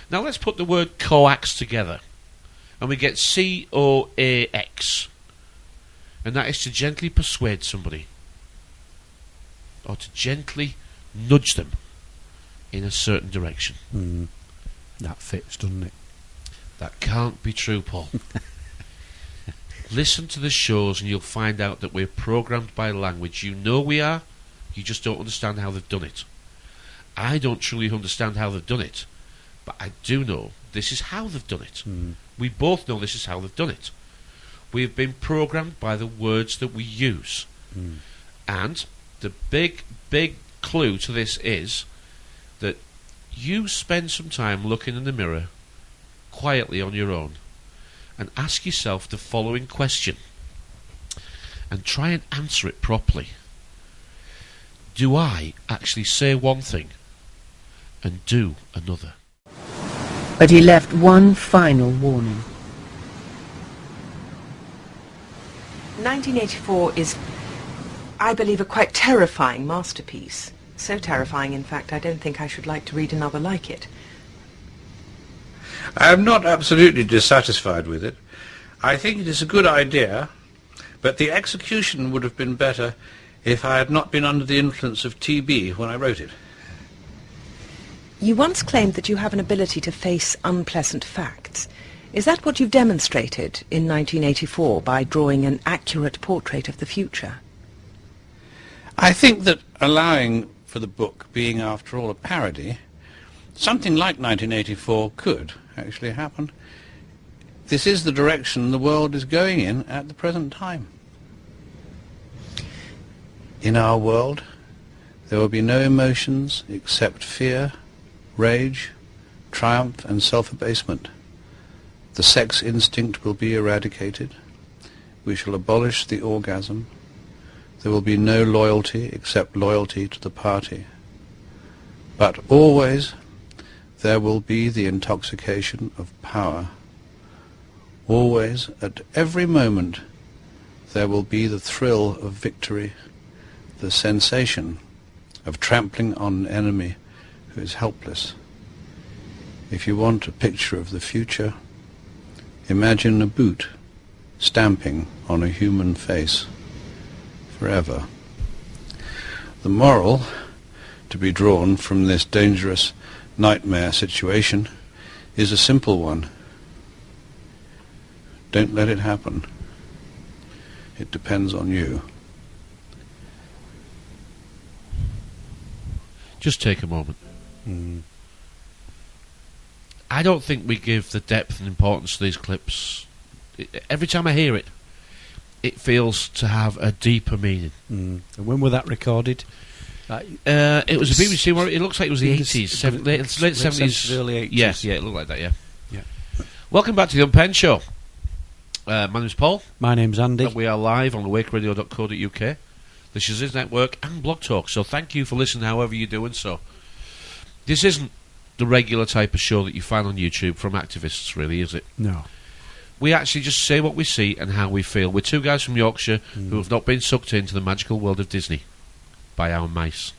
C: Now let's put the word coax together, and we get COAX, and that is to gently persuade somebody, or to gently nudge them in a certain direction.
D: That fits, doesn't it?
C: That can't be true, Paul. Listen to the shows and you'll find out that we're programmed by language. You know we are, you just don't understand how they've done it. I don't truly understand how they've done it, but I do know this is how they've done it. We both know this is how they've done it. We have been programmed by the words that we use. And the big clue to this is that you spend some time looking in the mirror quietly on your own and ask yourself the following question and try and answer it properly. Do I actually say one thing and do another?
E: But he left one final warning.
F: 1984 is, I believe, a quite terrifying masterpiece. So terrifying, in fact, I don't think I should like to read another like it.
G: I am not absolutely dissatisfied with it. I think it is a good idea, but the execution would have been better if I had not been under the influence of TB when I wrote it.
F: You once claimed that you have an ability to face unpleasant facts. Is that what you've demonstrated in 1984 by drawing an accurate portrait of the future?
G: I think that allowing for the book being, after all, a parody, something like 1984 could actually happen. This is the direction the world is going in at the present time. In our world, there will be no emotions except fear, rage, triumph and self-abasement. The sex instinct will be eradicated. We shall abolish the orgasm. There will be no loyalty except loyalty to the party. But always there will be the intoxication of power. Always, at every moment, there will be the thrill of victory, the sensation of trampling on an enemy who is helpless. If you want a picture of the future, imagine a boot stamping on a human face forever. The moral to be drawn from this dangerous nightmare situation is a simple one. Don't let it happen. It depends on you.
C: Just take a moment. I don't think we give the depth and importance to these clips. Every time I hear it, it feels to have a deeper meaning.
D: And when was that recorded?
C: It was a BBC one. It looks like it was the 80s, late 70s.
D: Early 80s.
C: Yeah, it looked like that, yeah. Welcome back to the Unpenned Show. My name's Paul.
D: My name's Andy.
C: And we are live on awakeradio.co.uk, the Shaziz Network and Blog Talk. So thank you for listening however you're doing so. This isn't the regular type of show that you find on YouTube from activists, really, is it?
D: No.
C: We actually just say what we see and how we feel. We're two guys from Yorkshire who have not been sucked into the magical world of Disney by our mice.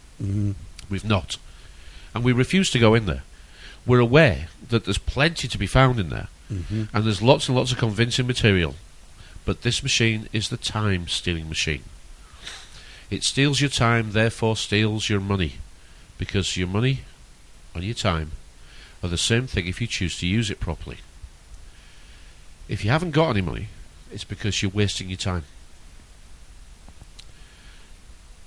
C: We've not. And we refuse to go in there. We're aware that there's plenty to be found in there, and there's lots and lots of convincing material. But this machine is the time-stealing machine. It steals your time, therefore steals your money. Because your money and your time are the same thing if you choose to use it properly. If you haven't got any money, it's because you're wasting your time.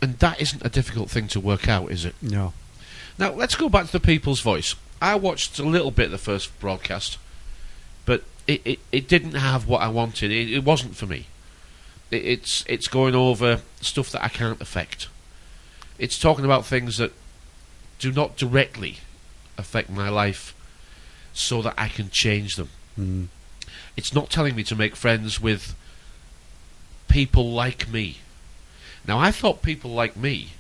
C: And that isn't a difficult thing to work out, is it?
D: No.
C: Now, let's go back to the People's Voice. I watched a little bit of the first broadcast, but it didn't have what I wanted. It wasn't for me. It's going over stuff that I can't affect. It's talking about things that do not directly affect my life so that I can change them. It's not telling me to make friends with people like me. Now, I thought people like me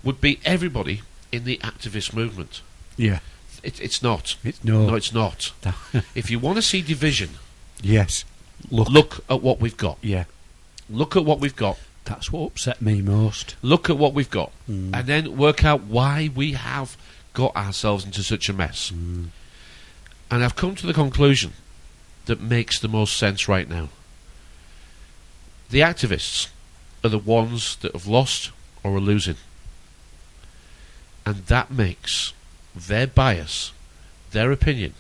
C: would be everybody in the activist movement.
D: Yeah.
C: It's not.
D: No.
C: No, it's not. If you want to see division,
D: Yes.
C: look at what we've got.
D: Yeah.
C: Look at what we've got.
D: That's what upset me most.
C: Look at what we've got. And then work out why we have got ourselves into such a mess. And I've come to the conclusion that makes the most sense right now. The activists are the ones that have lost or are losing. And that makes their bias, their opinion,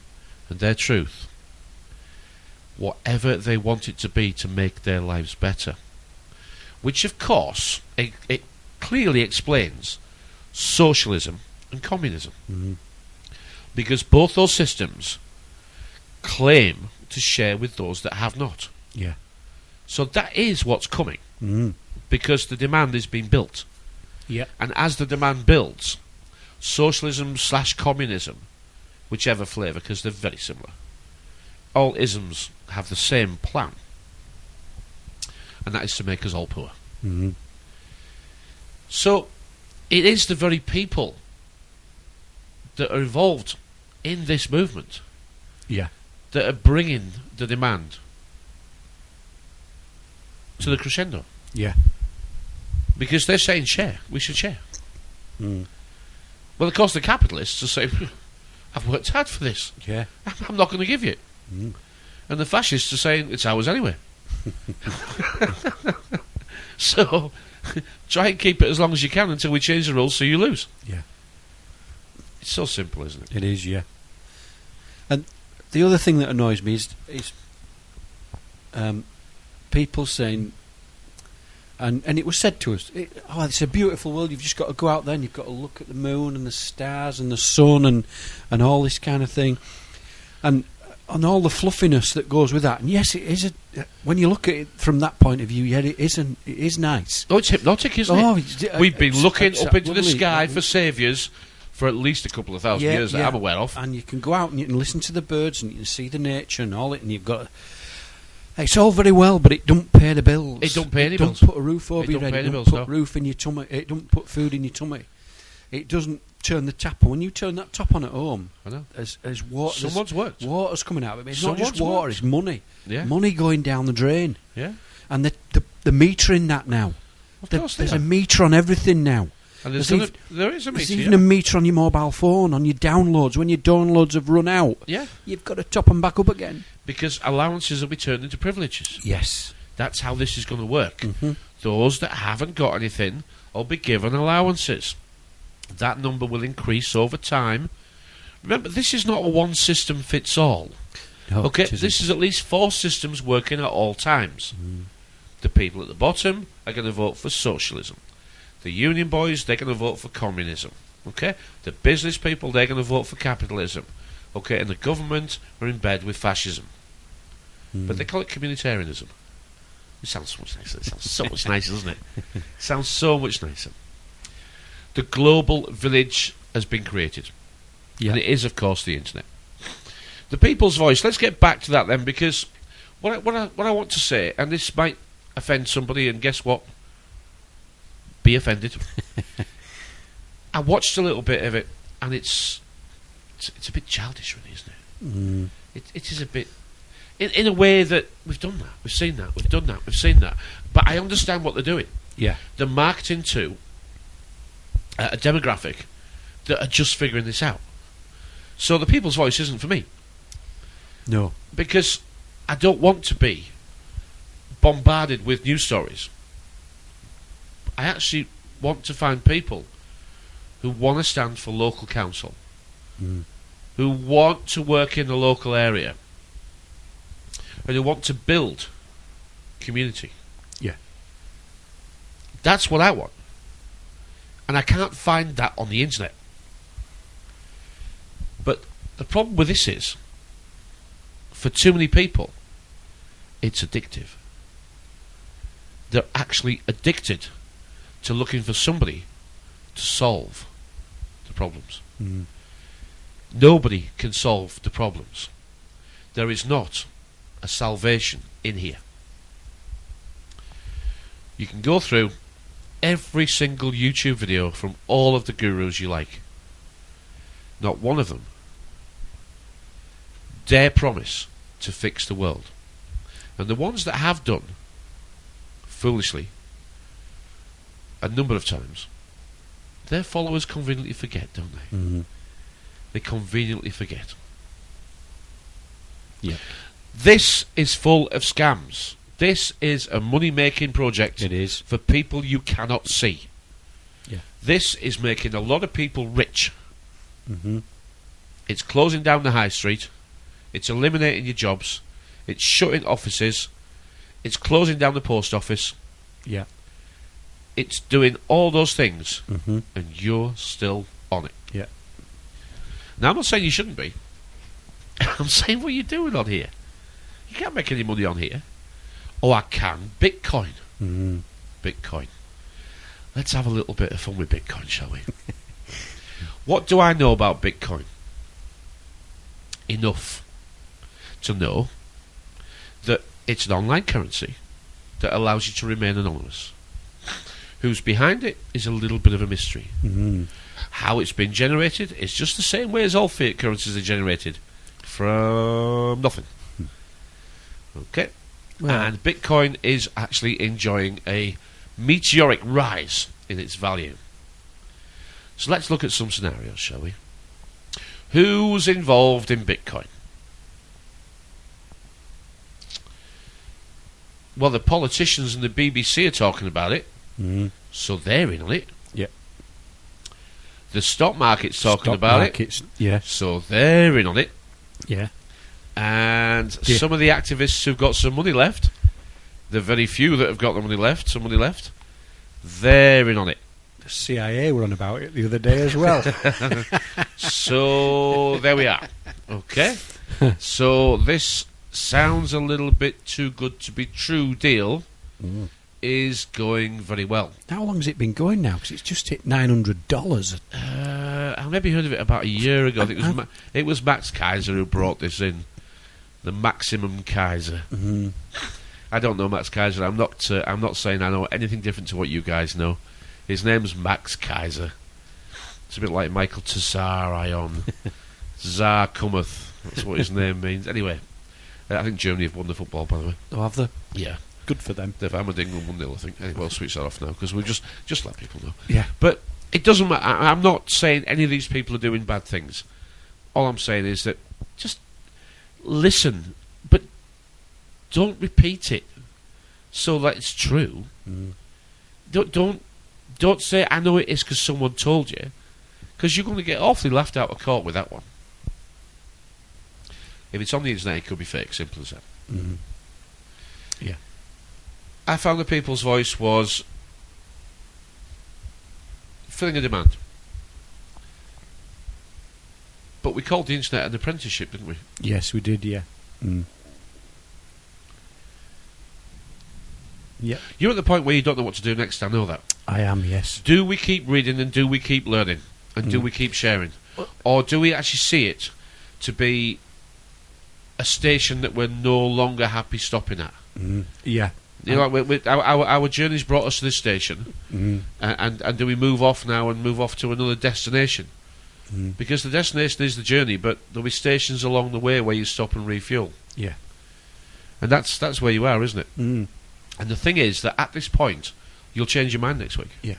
C: and their truth whatever they want it to be to make their lives better. Which, of course, it clearly explains socialism and communism.
D: Mm-hmm.
C: Because both those systems claim to share with those that have not.
D: Yeah.
C: So that is what's coming,
D: Mm-hmm.
C: because the demand is being built.
D: Yeah.
C: And as the demand builds, socialism/communism, whichever flavour, because they're very similar, all isms have the same plan, and that is to make us all poor.
D: Mm-hmm.
C: So it is the very people that are involved in this movement
D: Yeah.
C: that are bringing the demand to the crescendo.
D: Yeah.
C: Because they're saying share, we should share.
D: Mm.
C: Well, of course, the capitalists are saying, I've worked hard for this.
D: Yeah.
C: I'm not going to give you it.
D: Mm.
C: And the fascists are saying, it's ours anyway. So, try and keep it as long as you can until we change the rules so you lose.
D: Yeah.
C: It's so simple, isn't it?
D: It is, yeah. And the other thing that annoys me is people saying, and it was said to us, it's a beautiful world, you've just got to go out there and you've got to look at the moon and the stars and the sun and all this kind of thing. And all the fluffiness that goes with that. And yes, it is when you look at it from that point of view, yeah, it is nice.
C: Oh, it's hypnotic, isn't it? We've been looking up into the sky for saviours for at least a couple of thousand years that I'm aware of.
D: And you can go out and you can listen to the birds and you can see the nature and all it, and you've got... It's all very well, but it don't pay the bills.
C: It don't pay any bills.
D: It don't put a roof over
C: It
D: your
C: don't
D: head.
C: pay
D: It
C: any
D: don't
C: bills,
D: put
C: no.
D: roof in your tummy. It don't put food in your tummy. It doesn't turn the tap on. When you turn that tap on at home,
C: I know.
D: as water,
C: Someone's worked.
D: Water's coming out of it. It's not just
C: Someone's
D: water,
C: worked.
D: it's money.
C: Yeah.
D: Money going down the drain.
C: Yeah.
D: And the metering that now.
C: Of course
D: There's
C: they
D: a
C: are.
D: meter on everything now.
C: And
D: There's
C: there is a
D: There's
C: meter.
D: even a meter on your mobile phone, on your downloads. When your downloads have run out,
C: Yeah.
D: you've got to top them back up again.
C: Because allowances will be turned into privileges.
D: Yes.
C: That's how this is going to work.
D: Mm-hmm.
C: Those that haven't got anything will be given allowances. That number will increase over time. Remember, this is not a one system fits all.
D: No,
C: Okay,
D: it isn't.
C: this is at least 4 systems working at all times.
D: Mm.
C: The people at the bottom are going to vote for socialism. The union boys, they're going to vote for communism. Okay, the business people, they're going to vote for capitalism. Okay, and the government are in bed with fascism. But they call it communitarianism. It sounds so much nicer. It sounds so much nicer, doesn't it? Sounds so much nicer. The global village has been created.
D: Yeah.
C: And it is, of course, the internet. The people's voice. Let's get back to that then, because what I want to say, and this might offend somebody, and guess what? Be offended. I watched a little bit of it, and it's a bit childish, really, isn't it?
D: Mm.
C: It is a bit... In a way that we've done that, we've seen that, we've done that, we've seen that. But I understand what they're doing.
D: Yeah.
C: They're marketing to a demographic that are just figuring this out. So the people's voice isn't for me.
D: No.
C: Because I don't want to be bombarded with news stories. I actually want to find people who want to stand for local council, who want to work in the local area, and who want to build community.
D: Yeah.
C: That's what I want. And I can't find that on the internet. But the problem with this is, for too many people, it's addictive. They're actually addicted to looking for somebody to solve the problems.
D: Mm.
C: Nobody can solve the problems. There is not a salvation in here. You can go through every single YouTube video from all of the gurus you like. Not one of them dare promise to fix the world. And the ones that have done, foolishly, a number of times, their followers conveniently forget, don't they?
D: Mm-hmm.
C: They conveniently forget.
D: Yeah.
C: This is full of scams. This is a money-making project.
D: It is.
C: For people you cannot see.
D: Yeah.
C: This is making a lot of people rich.
D: Mm-hmm.
C: It's closing down the high street. It's eliminating your jobs. It's shutting offices. It's closing down the post office.
D: Yeah.
C: It's doing all those things,
D: Mm-hmm.
C: and you're still on it.
D: Yeah.
C: Now, I'm not saying you shouldn't be. I'm saying what you're doing on here. You can't make any money on here. Oh, I can. Bitcoin. Bitcoin. Let's have a little bit of fun with Bitcoin, shall we? What do I know about Bitcoin? Enough to know that it's an online currency that allows you to remain anonymous. Who's behind it is a little bit of a mystery. How it's been generated is just the same way as all fiat currencies are generated, from nothing. Okay.
D: Well,
C: and Bitcoin is actually enjoying a meteoric rise in its value. So let's look at some scenarios, shall we? Who's involved in Bitcoin? Well, the politicians and the BBC are talking about it, so they're in on it.
D: Yeah.
C: The stock market's talking about it,
D: yeah.
C: so they're in on it.
D: Yeah.
C: And some of the activists who've got some money left, the very few that have got some money left, they're in on it.
D: The CIA were on about it the other day as well.
C: So there we are. Okay. So this sounds a little bit too good to be true deal is going very well.
D: How long has it been going now? Because it's just hit $900.
C: I maybe heard of it about a year ago. I think it was Max Kaiser who brought this in. The Maximum Kaiser. I don't know Max Kaiser. I'm not saying I know anything different to what you guys know. His name's Max Kaiser. It's a bit like Michael Tsar Ion. Tsar cometh. That's what his name means. Anyway, I think Germany have won the football, by the way.
D: Oh, have they?
C: Yeah.
D: Good for them.
C: They've hammered England 1-0, I think. Anyway, we'll switch that off now, because we'll just let people know.
D: Yeah.
C: But it doesn't matter. I'm not saying any of these people are doing bad things. All I'm saying is that just listen, but don't repeat it so that it's true. Don't say, I know it is because someone told you, because you're going to get awfully laughed out of court with that one. If it's on the internet, it could be fake, simple as that.
D: Yeah.
C: I found the people's voice was filling a demand. But we called the internet an apprenticeship, didn't we?
D: Yes, we did, yeah. Yeah.
C: You're at the point where you don't know what to do next, I know that.
D: I am, yes.
C: Do we keep reading and do we keep learning? And do we keep sharing? Or do we actually see it to be a station that we're no longer happy stopping at?
D: Yeah.
C: You know, like our journey's brought us to this station, and do we move off now and move off to another destination? Because the destination is the journey, but there'll be stations along the way where you stop and refuel.
D: Yeah.
C: And that's where you are, isn't it? And the thing is that at this point, you'll change your mind next week.
D: Yeah.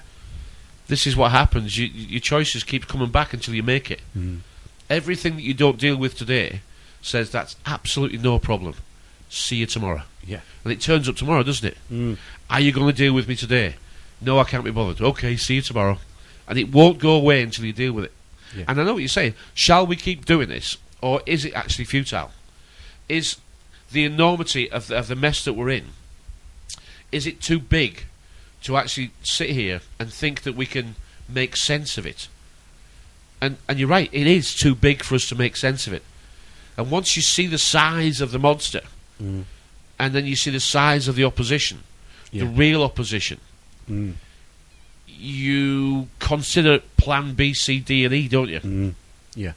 C: This is what happens. Your choices keep coming back until you make it. Everything that you don't deal with today says that's absolutely no problem. See you tomorrow.
D: Yeah.
C: And it turns up tomorrow, doesn't it? Are you going to deal with me today? No, I can't be bothered. Okay, see you tomorrow. And it won't go away until you deal with it.
D: Yeah.
C: And I know what you're saying. Shall we keep doing this? Or is it actually futile? Is the enormity of the mess that we're in, is it too big to actually sit here and think that we can make sense of it? And you're right, it is too big for us to make sense of it. And once you see the size of the monster, and then you see the size of the opposition, the real opposition, you consider plan B, C, D and E, don't you?
D: Yeah.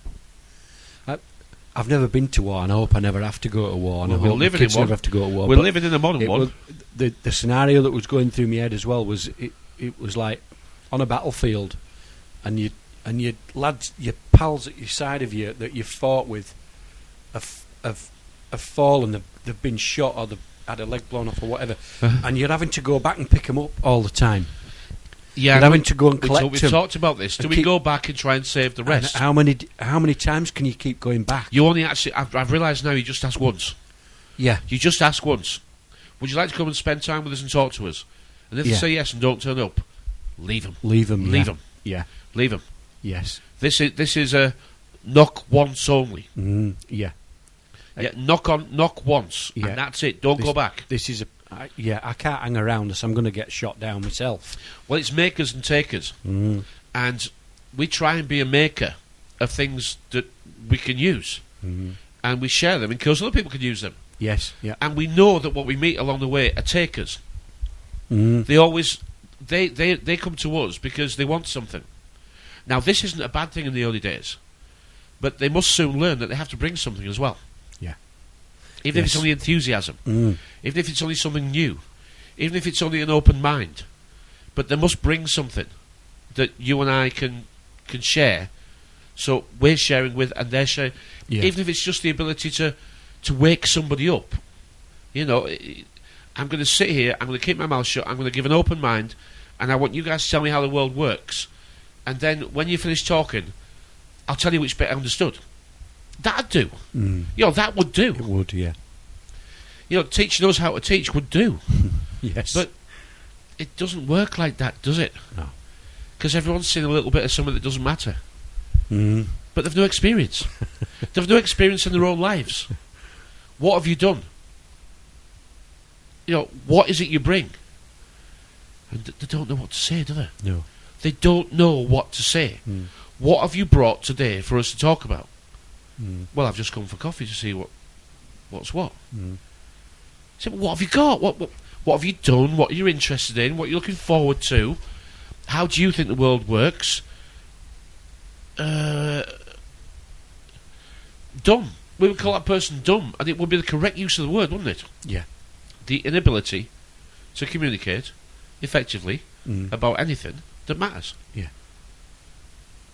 D: I've never been to war, and I hope I never have to go to war. And
C: Well,
D: I
C: we're
D: hope
C: living
D: the kids
C: in one.
D: never have to go to war.
C: We're
D: But
C: living in a modern one.
D: The scenario that was going through my head as well was it was like on a battlefield, and your lads, your pals at your side of you that you've fought with, have fallen, they've been shot, or they've had a leg blown off or whatever, and you're having to go back and pick them up all the time.
C: Yeah,
D: You're having to go and collect
C: we've
D: them.
C: talked about this. Do we go back and try and save the rest?
D: How many times can you keep going back?
C: You only actually, I've realised now, you just ask once.
D: Yeah.
C: You just ask once. Would you like to come and spend time with us and talk to us? And if they say yes and don't turn up, leave them.
D: Leave them.
C: Leave them.
D: Yeah.
C: Leave them.
D: Yes.
C: This is a knock once only.
D: Yeah.
C: Yeah, knock once,
D: Yeah.
C: and that's it. Don't go back.
D: This is I can't hang around this. I'm going to get shot down myself.
C: Well, it's makers and takers, and we try and be a maker of things that we can use, and we share them because other people can use them.
D: Yes, yeah.
C: And we know that what we meet along the way are takers. They always they come to us because they want something. Now, this isn't a bad thing in the early days, but they must soon learn that they have to bring something as well.
D: Yeah.
C: Even if it's only enthusiasm, even if it's only something new, even if it's only an open mind, but they must bring something that you and I can share. So we're sharing with, and they're sharing.
D: Yeah.
C: Even if it's just the ability to wake somebody up. You know, I'm going to sit here, I'm going to keep my mouth shut, I'm going to give an open mind, and I want you guys to tell me how the world works. And then when you finish talking, I'll tell you which bit I understood. That'd do. You know, that would do.
D: It would, yeah.
C: You know, teaching us how to teach would do.
D: Yes.
C: But it doesn't work like that, does it?
D: No.
C: Because everyone's seen a little bit of something that doesn't matter. But they've no experience. They've no experience in their own lives. What have you done? You know, what is it you bring? And they don't know what to say, do they?
D: No.
C: They don't know what to say. What have you brought today for us to talk about? Well, I've just come for coffee to see what's what. So, what have you got? What have you done? What are you interested in? What are you looking forward to? How do you think the world works? Dumb. We would call that person dumb, and it would be the correct use of the word, wouldn't it?
D: Yeah.
C: The inability to communicate effectively about anything that matters.
D: Yeah.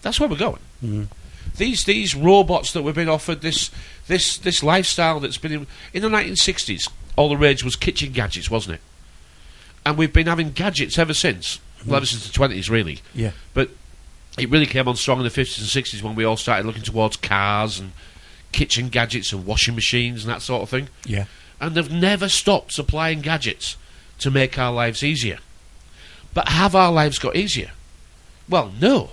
C: That's where we're going. These robots that we've been offered, this lifestyle that's been in the 1960s, all the rage was kitchen gadgets, wasn't it? And we've been having gadgets ever since. Well, ever since the 20s, really.
D: Yeah.
C: But it really came on strong in the 50s and 60s when we all started looking towards cars and kitchen gadgets and washing machines and that sort of thing.
D: Yeah.
C: And they've never stopped supplying gadgets to make our lives easier. But have our lives got easier? Well, no.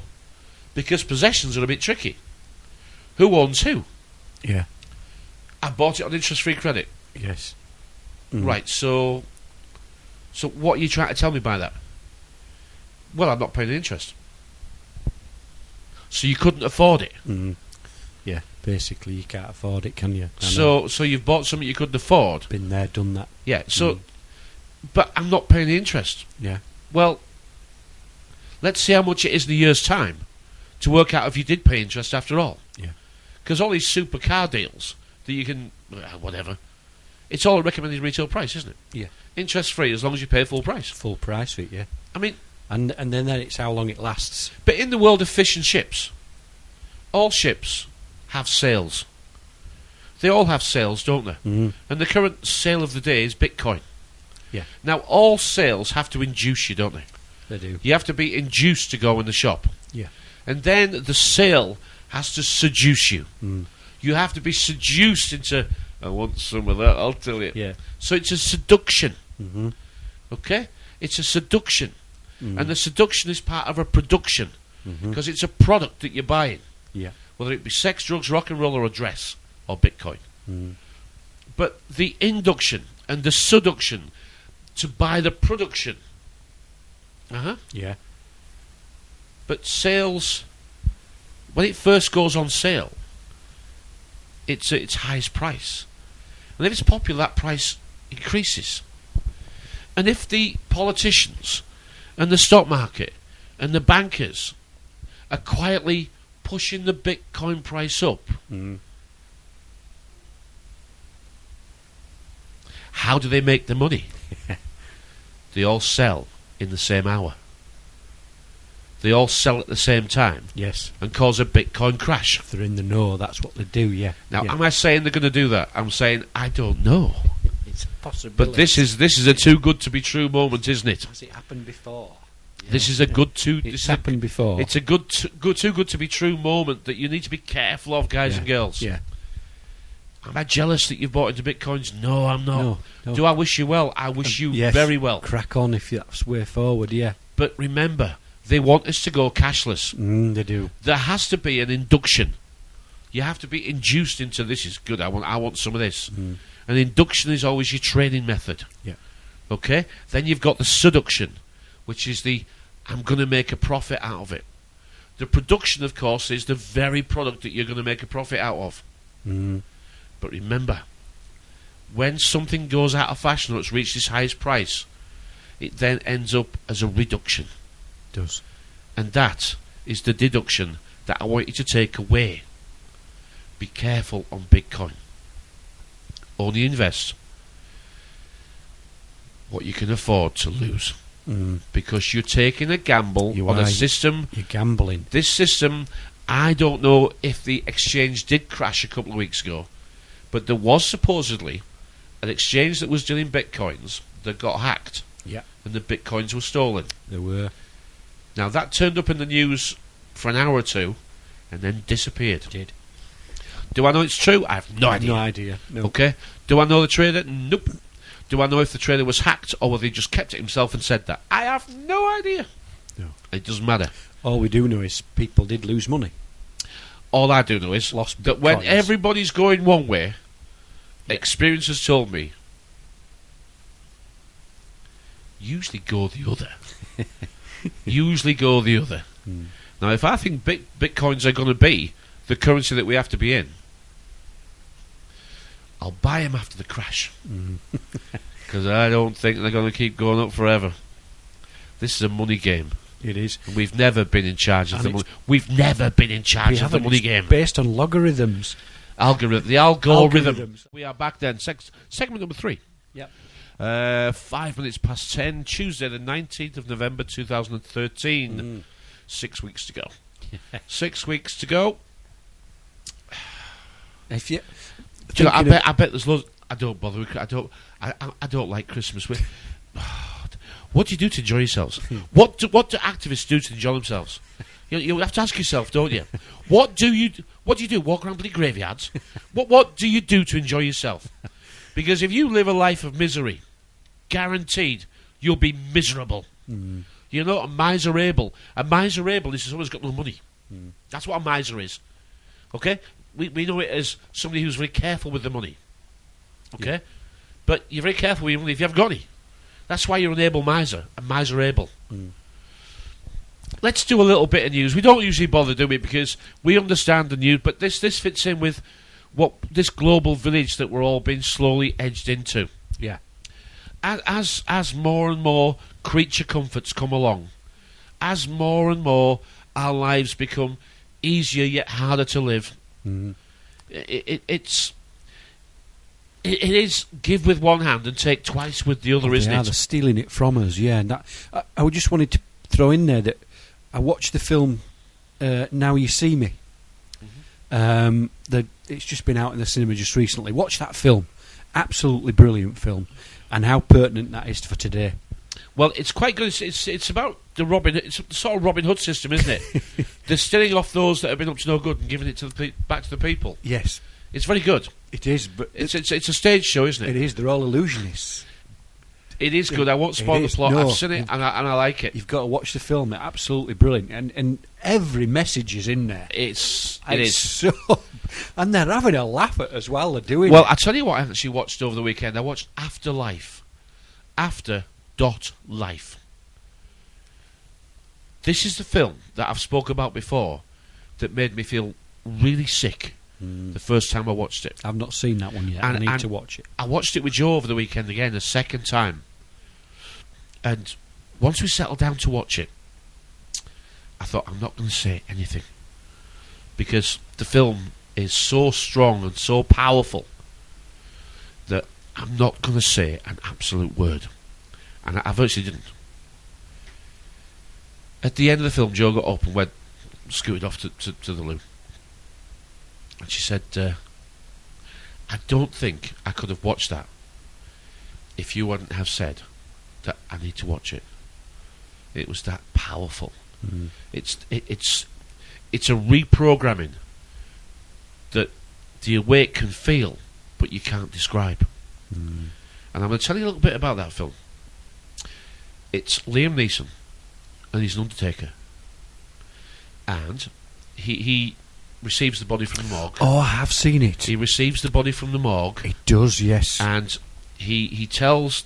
C: Because possessions are a bit tricky. Who owns who?
D: Yeah.
C: I bought it on interest-free credit.
D: Yes.
C: Right, so what are you trying to tell me by that? Well, I'm not paying the interest. So you couldn't afford it.
D: Yeah, basically you can't afford it, can you?
C: So you've bought something you couldn't afford.
D: Been there, done that.
C: Yeah, so... But I'm not paying the interest.
D: Yeah.
C: Well, let's see how much it is in a year's time to work out if you did pay interest after all.
D: Yeah.
C: Because all these super car deals that you can... whatever. It's all a recommended retail price, isn't it?
D: Yeah.
C: Interest-free as long as you pay full price.
D: Full price for it, yeah.
C: I mean...
D: And then it's how long it lasts.
C: But in the world of fish and ships, all ships have sails. They all have sails, don't they? And the current sale of the day is Bitcoin.
D: Yeah.
C: Now, all sales have to induce you, don't they?
D: They do.
C: You have to be induced to go in the shop.
D: Yeah.
C: And then the sale has to seduce you. You have to be seduced into, I want some of that, I'll tell you.
D: Yeah.
C: So it's a seduction. Okay? It's a seduction. And the seduction is part of a production. Because it's a product that you're buying.
D: Yeah.
C: Whether it be sex, drugs, rock and roll, or a dress, or Bitcoin. But the induction and the seduction to buy the production.
D: Yeah.
C: But sales, when it first goes on sale, it's at its highest price. And if it's popular, that price increases. And if the politicians and the stock market and the bankers are quietly pushing the Bitcoin price up, how do they make the money? They all sell in the same hour. They all sell at the same time.
D: Yes.
C: And cause a Bitcoin crash.
D: If they're in the know, that's what they do, yeah.
C: Now,
D: yeah.
C: am I saying they're going to do that? I'm saying I don't know.
D: It's a possibility.
C: But this is a too good to be true moment, isn't it?
D: Has it happened before? Yeah.
C: This is a good too.
D: It's happened before.
C: It's a too good to be true moment that you need to be careful of, guys and girls.
D: Yeah.
C: Am I jealous that you've bought into Bitcoins? No, I'm not.
D: No.
C: Do I wish you well? I wish you
D: yes.
C: very well.
D: Crack on if that's way forward, yeah.
C: But remember, they want us to go cashless.
D: They do.
C: There has to be an induction. You have to be induced into this is good. I want some of this. And induction is always your training method.
D: Yeah.
C: Okay? Then you've got the seduction, which is the I'm going to make a profit out of it. The production, of course, is the very product that you're going to make a profit out of. But remember, when something goes out of fashion or it's reached its highest price, it then ends up as a reduction.
D: It does.
C: And that is the deduction that I want you to take away. Be careful on Bitcoin. Only invest what you can afford to lose. Because you're taking a gamble on a system.
D: You're gambling.
C: This system, I don't know if the exchange did crash a couple of weeks ago, but there was supposedly an exchange that was dealing Bitcoins that got hacked.
D: Yeah.
C: And the Bitcoins were stolen.
D: There were.
C: Now that turned up in the news for an hour or two and then disappeared.
D: It did.
C: Do I know it's true? I have no idea.
D: No idea. No.
C: Okay. Do I know the trader? Nope. Do I know if the trader was hacked or whether he just kept it himself and said that? I have no idea.
D: No.
C: It doesn't matter.
D: All we do know is people did lose money.
C: All I do know is
D: Lost
C: that when
D: Bitcoins.
C: everybody's going one way, experience has told me, usually go the other. Usually go the other. Now, if I think Bitcoins are going to be the currency that we have to be in, I'll buy them after the crash. Because I don't think they're going to keep going up forever. This is a money game.
D: It is.
C: And we've never been in charge of the money. We've never been in charge of the money game.
D: Based on logarithms.
C: The algorithm. We are back then. Segment number 3.
D: Yep.
C: 5 minutes past 10, Tuesday the 19th of November 2013. 6 weeks to go. 6 weeks to go.
D: If you,
C: Do you know, I bet there's loads. I don't bother. I don't like Christmas. What do you do to enjoy yourselves? What do activists do to enjoy themselves? You have to ask yourself, don't you? What do you do? Walk around bloody graveyards? What do you do to enjoy yourself? Because if you live a life of misery, guaranteed you'll be miserable. You're not a miserable. A miserable is someone who's got no money. That's what a miser is. Okay? We know it as somebody who's very careful with the money. Okay? Yeah. But you're very careful with your money if you haven't got any. That's why you're an able miser, a miserable. Let's do a little bit of news. We don't usually bother doing it because we understand the news, but this fits in with what this global village that we're all being slowly edged into.
D: Yeah.
C: As more and more creature comforts come along, as more and more our lives become easier yet harder to live, it is give with one hand and take twice with the other, isn't it?
D: They're stealing it from us, yeah. And that, I just wanted to throw in there that I watched the film Now You See Me. It's just been out in the cinema just recently. Watch that film. Absolutely brilliant film. And how pertinent that is for today.
C: Well, it's quite good. It's about it's the sort of Robin Hood system, isn't it? They're stealing off those that have been up to no good and giving it to back to the people.
D: Yes.
C: It's very good.
D: It is, but
C: it's a stage show, isn't it?
D: It is. They're all illusionists.
C: It is good. I won't spoil the plot. No. I've seen it and I like it.
D: You've got to watch the film. It's absolutely brilliant, and every message is in there.
C: It is.
D: So, and they're having a laugh at as well. They're doing.
C: Well, I tell you what, I actually watched over the weekend. I watched Afterlife. After.Life. This is the film that I've spoken about before that made me feel really sick the first time I watched it.
D: I've not seen that one yet. I need to watch it.
C: I watched it with Joe over the weekend again, a second time. And once we settled down to watch it, I thought, I'm not going to say anything. Because the film is so strong and so powerful that I'm not going to say an absolute word. And I virtually didn't. At the end of the film, Joe got up and scooted off to the loo. And she said, I don't think I could have watched that if you wouldn't have said that I need to watch it. It was that powerful. It's a reprogramming that the awake can feel, but you can't describe. And I'm going to tell you a little bit about that film. It's Liam Neeson, and he's an undertaker. And he receives the body from the morgue.
D: Oh, I have seen it.
C: He receives the body from the morgue.
D: It does, yes.
C: And he tells,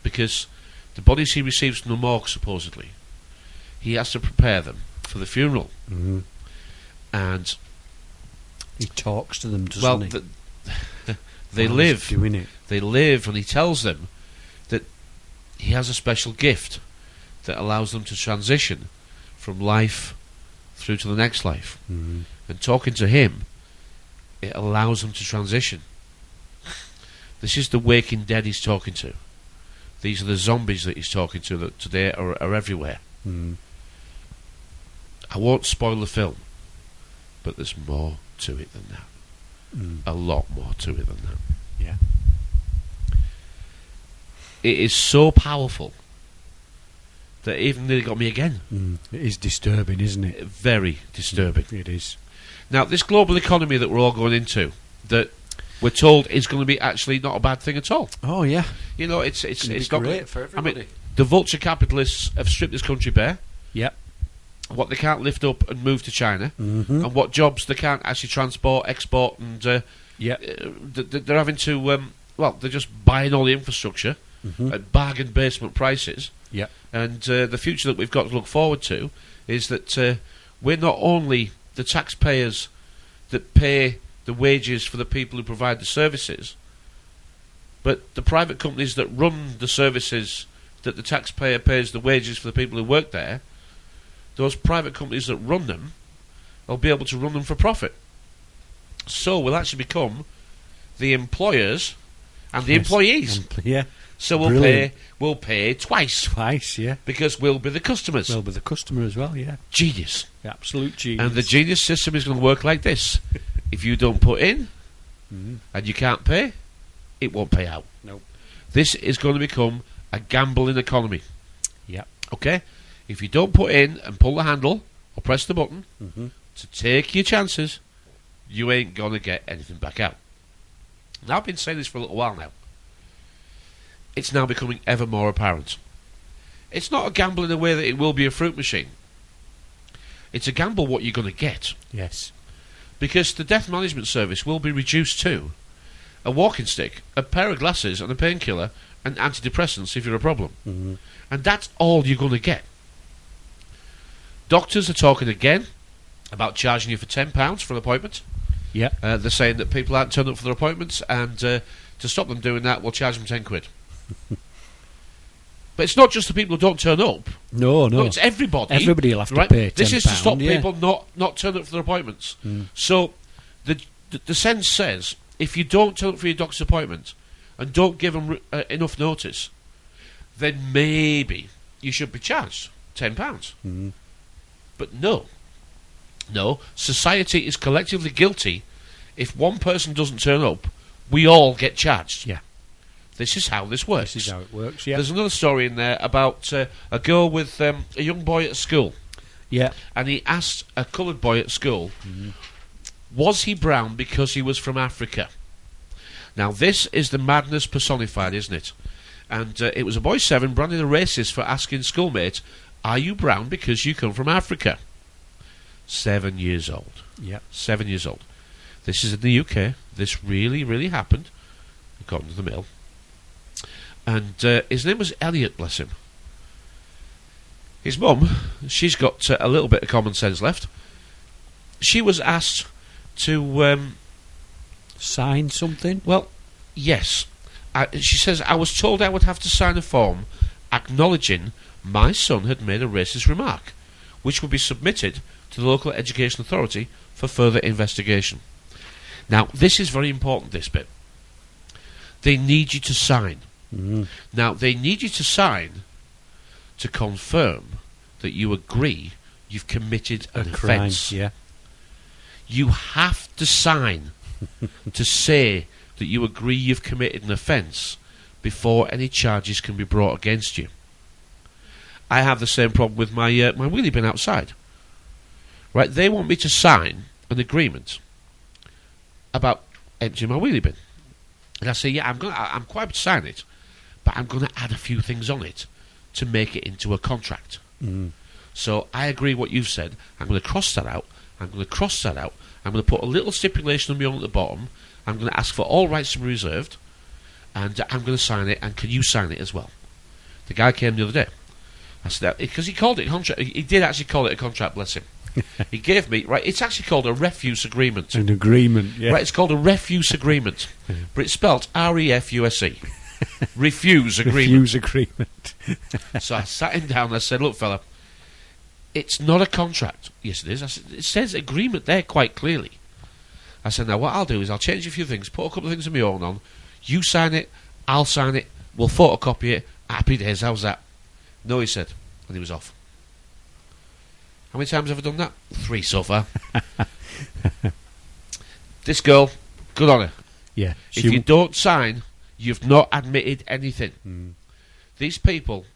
C: because the bodies he receives from the morgue, supposedly, he has to prepare them for the funeral.
D: Mm.
C: And
D: he talks to them, doesn't he?
C: They
D: While
C: live.
D: he's doing it.
C: They live, and he tells them that he has a special gift that allows them to transition from life through to the next life.
D: Mm.
C: And talking to him, it allows them to transition. This is the waking dead he's talking to. These are the zombies that he's talking to that today are everywhere.
D: Mm.
C: I won't spoil the film, but there's more to it than that.
D: Mm.
C: A lot more to it than that.
D: Yeah.
C: It is so powerful that it even nearly got me again.
D: Mm. It is disturbing, isn't it?
C: Very disturbing.
D: It is.
C: Now, this global economy that we're all going into, that we're told is going to be actually not a bad thing at all.
D: Oh, yeah.
C: You know, it's not
D: great for everybody.
C: I mean, the vulture capitalists have stripped this country bare.
D: Yep.
C: What they can't lift up and move to China,
D: Mm-hmm.
C: and what jobs they can't actually transport, export, and
D: Yep.
C: they're having to. They're just buying all the infrastructure
D: Mm-hmm.
C: at bargain basement prices.
D: Yep.
C: And the future that we've got to look forward to is that we're not only the taxpayers that pay the wages for the people who provide the services, but the private companies that run the services that the taxpayer pays the wages for the people who work there. Those private companies that run them will be able to run them for profit. So we'll actually become the employers and the employees.
D: Yeah.
C: So
D: Brilliant.
C: we'll pay twice
D: Twice, yeah.
C: because we'll be the customers.
D: We'll be the customer as well, yeah.
C: Genius.
D: Absolute genius.
C: And the genius system is going to work like this. If you don't put in and you can't pay, it won't pay out.
D: Nope.
C: This is going to become a gambling economy.
D: Yep.
C: Okay? If you don't put in and pull the handle or press the button to take your chances, you ain't going to get anything back out. Now, I've been saying this for a little while now. It's now becoming ever more apparent. It's not a gamble in the way that it will be a fruit machine. It's a gamble what you're going to get.
D: Yes.
C: Because the death management service will be reduced to a walking stick, a pair of glasses and a painkiller and antidepressants if you're a problem.
D: Mm-hmm.
C: And that's all you're going to get. Doctors are talking again about charging you for £10 for an appointment.
D: Yep.
C: They're saying that people aren't turning up for their appointments, and to stop them doing that, we'll charge them £10. But it's not just the people who don't turn up.
D: No.
C: It's everybody.
D: Everybody will have
C: right?
D: to pay £10.
C: This is to stop
D: yeah.
C: people not turning up for their appointments. So the sense says, if you don't turn up for your doctor's appointment and don't give them enough notice, then maybe you should be charged £10. But no, society is collectively guilty. If one person doesn't turn up, we all get charged.
D: Yeah.
C: This is how this works.
D: This is how it works, yeah.
C: There's another story in there about a girl with a young boy at school.
D: Yeah.
C: And he asked a coloured boy at school, was he brown because he was from Africa? Now, this is the madness personified, isn't it? And it was a boy 7 branding a racist for asking schoolmate, are you brown because you come from Africa? 7 years old.
D: Yeah.
C: 7 years old. This is in the UK. This really, really happened, according to the Mail. And his name was Elliot, bless him. His mum, she's got a little bit of common sense left. She was asked to
D: sign something?
C: Well, yes. She says, I was told I would have to sign a form acknowledging my son had made a racist remark, which would be submitted to the local education authority for further investigation. Now, this is very important, this bit. They need you to sign. Now, they need you to sign to confirm that you agree you've committed an offence.
D: Yeah.
C: You have to sign to say that you agree you've committed an offence before any charges can be brought against you. I have the same problem with my my wheelie bin outside. Right, they want me to sign an agreement about emptying my wheelie bin, and I say, yeah, I'm quite happy to sign it, but I'm going to add a few things on it to make it into a contract. So I agree what you've said. I'm going to cross that out. I'm going to cross that out. I'm going to put a little stipulation on my own at the bottom. I'm going to ask for all rights to be reserved, and I'm going to sign it. And can you sign it as well? The guy came the other day. I said, because he called it a contract. He did actually call it a contract, bless him. He gave me, right, it's actually called a refuse agreement.
D: An agreement, yeah.
C: Right, it's called a refuse agreement. But it's spelt R-E-F-U-S-E. Refuse agreement.
D: Refuse agreement.
C: So I sat him down and I said, look, fella, it's not a contract. Yes, it is. I said, it says agreement there quite clearly. I said, now what I'll do is I'll change a few things, put a couple of things of my own on. You sign it, I'll sign it, we'll photocopy it. Happy days, how's that? No, he said, and he was off. How many times have I done that? 3 so far. This girl, good on her.
D: Yeah.
C: If you don't sign, you've not admitted anything.
D: Mm.
C: These people,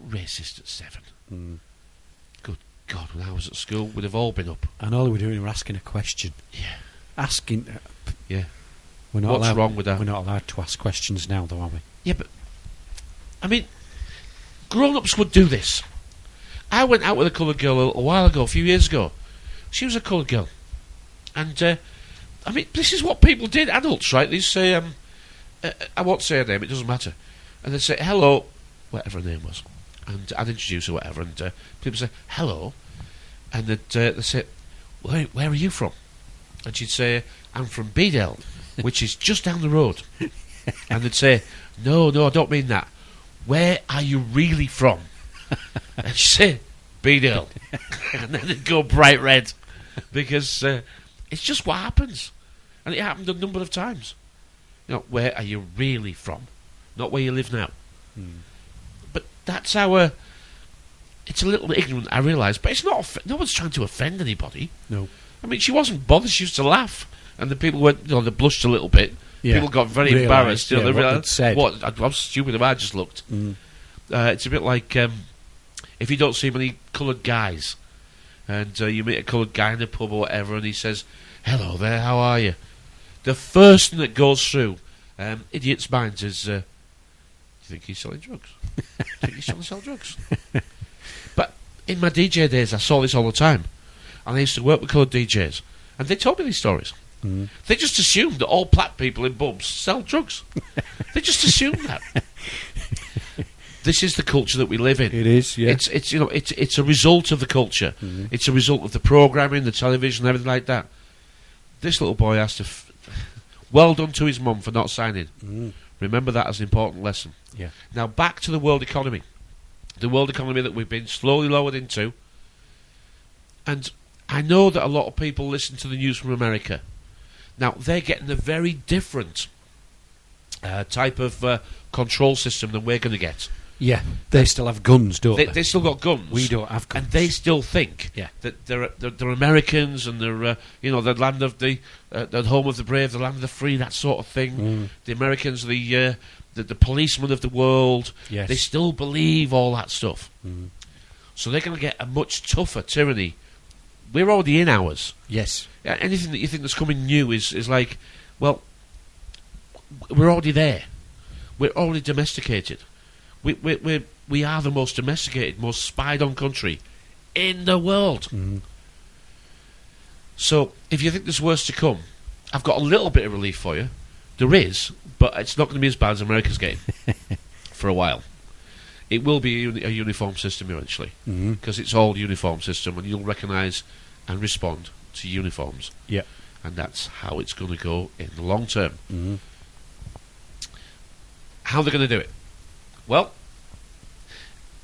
C: racist at 7. Good God, when I was at school, we'd have all been up.
D: And all we're doing, we're asking a question.
C: Yeah.
D: Asking.
C: Yeah.
D: We're not
C: What's
D: allowed,
C: wrong with that?
D: We're not allowed to ask questions now, though, are we?
C: Yeah, but, I mean, grown-ups would do this. I went out with a coloured girl a little while ago, a few years ago. She was a coloured girl. And, I mean, this is what people did, adults, right? They say, I won't say her name, it doesn't matter. And they'd say, hello, whatever her name was. And I'd introduce her, whatever, and people say, hello. And they'd say, where are you from? And she'd say, I'm from Bedale, which is just down the road. And they'd say, no, I don't mean that. Where are you really from? And she'd say, Bedale. And then they'd go bright red. Because it's just what happens. And it happened a number of times. You know, where are you really from? Not where you live now. But that's our... It's a little ignorant, I realise, but it's not... no one's trying to offend anybody.
D: No.
C: I mean, she wasn't bothered, she used to laugh. And the people went, you know, they blushed a little bit.
D: Yeah.
C: People got very embarrassed. You know,
D: what
C: they
D: they'd
C: realised,
D: said.
C: how stupid have I just looked? It's a bit like if you don't see many coloured guys and you meet a coloured guy in a pub or whatever and he says, hello there, how are you? The first thing that goes through idiots' minds is, do you think he's selling drugs? Do you think he's trying to sell drugs? But in my DJ days, I saw this all the time. And I used to work with coloured DJs. And they told me these stories. They just assumed that all black people in pubs sell drugs. They just assumed that. This is the culture that we live in.
D: It is, yeah.
C: It's you know, it's a result of the culture. It's a result of the programming, the television, everything like that. This little boy has to... well done to his mum for not signing. Remember that as an important lesson.
D: Yeah.
C: Now back to the world economy. The world economy that we've been slowly lowered into. And I know that a lot of people listen to the news from America. Now, they're getting a very different type of control system than we're going to get.
D: Yeah, they still have guns, don't they?
C: They still got guns.
D: We don't have guns.
C: And they still think that they're Americans and they're, you know, the land of the home of the brave, the land of the free, that sort of thing. The Americans are the policemen of the world.
D: Yes.
C: They still believe all that stuff. So they're going to get a much tougher tyranny. We're already in ours.
D: Yes.
C: Anything that you think that's coming new is like, well, we're already there. We're already domesticated. We are the most domesticated, most spied on country in the world. So if you think there's worse to come, I've got a little bit of relief for you. There is, but it's not going to be as bad as America's getting for a while. It will be a uniform system eventually, because it's all uniform system, and you'll recognise and respond to uniforms.
D: Yeah.
C: And that's how it's going to go in the long term. How they're going to do it? Well,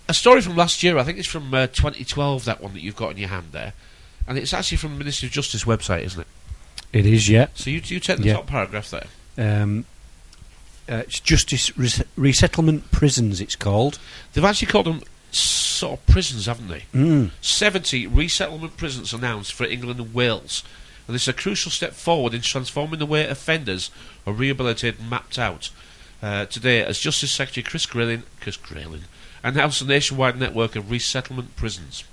C: a story from last year, I think it's from 2012, that one that you've got in your hand there, and it's actually from the Ministry of Justice website, isn't it?
D: It is, yeah.
C: So you take the top paragraph there.
D: It's Justice Resettlement Prisons, it's called.
C: They've actually called them sort of prisons, haven't they? 70 resettlement prisons announced for England and Wales. And this is a crucial step forward in transforming the way offenders are rehabilitated and mapped out. Today, as Justice Secretary Chris Grayling announced a nationwide network of resettlement prisons.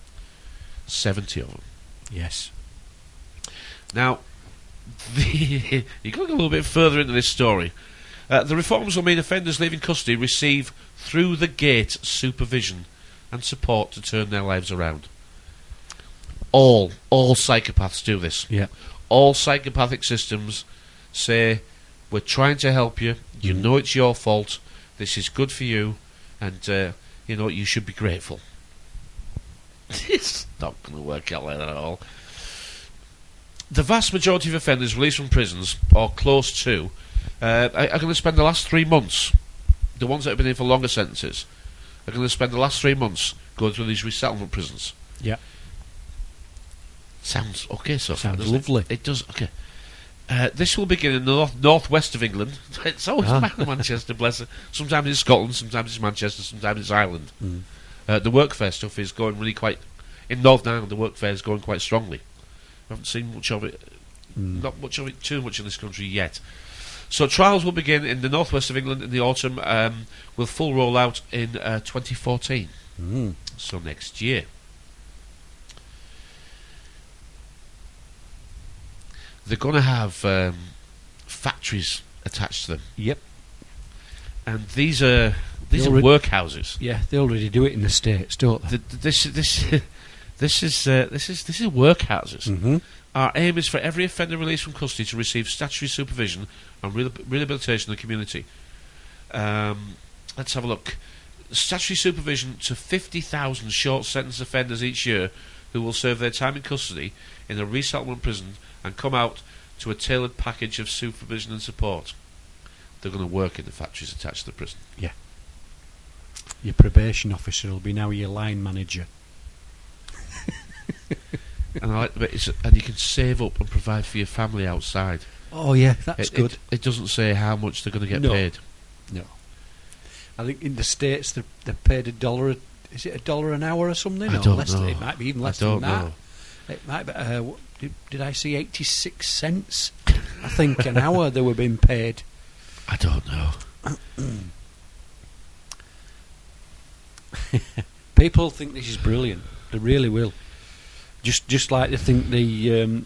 C: 70 of them.
D: Yes.
C: Now, you've got to go a little bit further into this story. The reforms will mean offenders leaving custody receive through-the-gate supervision and support to turn their lives around. All psychopaths do this.
D: Yeah.
C: All psychopathic systems say, we're trying to help you, you know it's your fault, this is good for you, and you should be grateful. It's not going to work out like that at all. The vast majority of offenders released from prisons, or close to, are going to spend the last 3 months, the ones that have been in for longer sentences, are going to spend the last 3 months going through these resettlement prisons.
D: Yeah.
C: Sounds okay so far,
D: Sounds
C: doesn't
D: lovely.
C: It does, okay. This will begin in the northwest of England. It's always Manchester, bless it. Sometimes it's Scotland, sometimes it's Manchester, sometimes it's Ireland. The workfare stuff is going really quite... In Northern Ireland, the workfare is going quite strongly. I haven't seen much of it, not much of it too much in this country yet. So trials will begin in the northwest of England in the autumn, with full rollout in 2014. So next year. They're going to have factories attached to them.
D: Yep.
C: And these are workhouses.
D: Yeah, they already do it in the States, don't they?
C: This is workhouses. Our aim is for every offender released from custody to receive statutory supervision and rehabilitation in the community. Let's have a look. Statutory supervision to 50,000 short sentence offenders each year who will serve their time in custody in a resettlement prison and come out to a tailored package of supervision and support. They're going to work in the factories attached to the prison.
D: Yeah. Your probation officer will be now your line manager.
C: And I like the bit, and you can save up and provide for your family outside.
D: Oh yeah, that's good.
C: It doesn't say how much they're going to get paid.
D: No. I think in the States they're paid $1. Is it $1 an hour or something?
C: I don't know.
D: It might be even less than that. It might be. Did I see 86 cents? I think an hour they were being paid.
C: I don't know.
D: People think this is brilliant. They really will. Just like they think the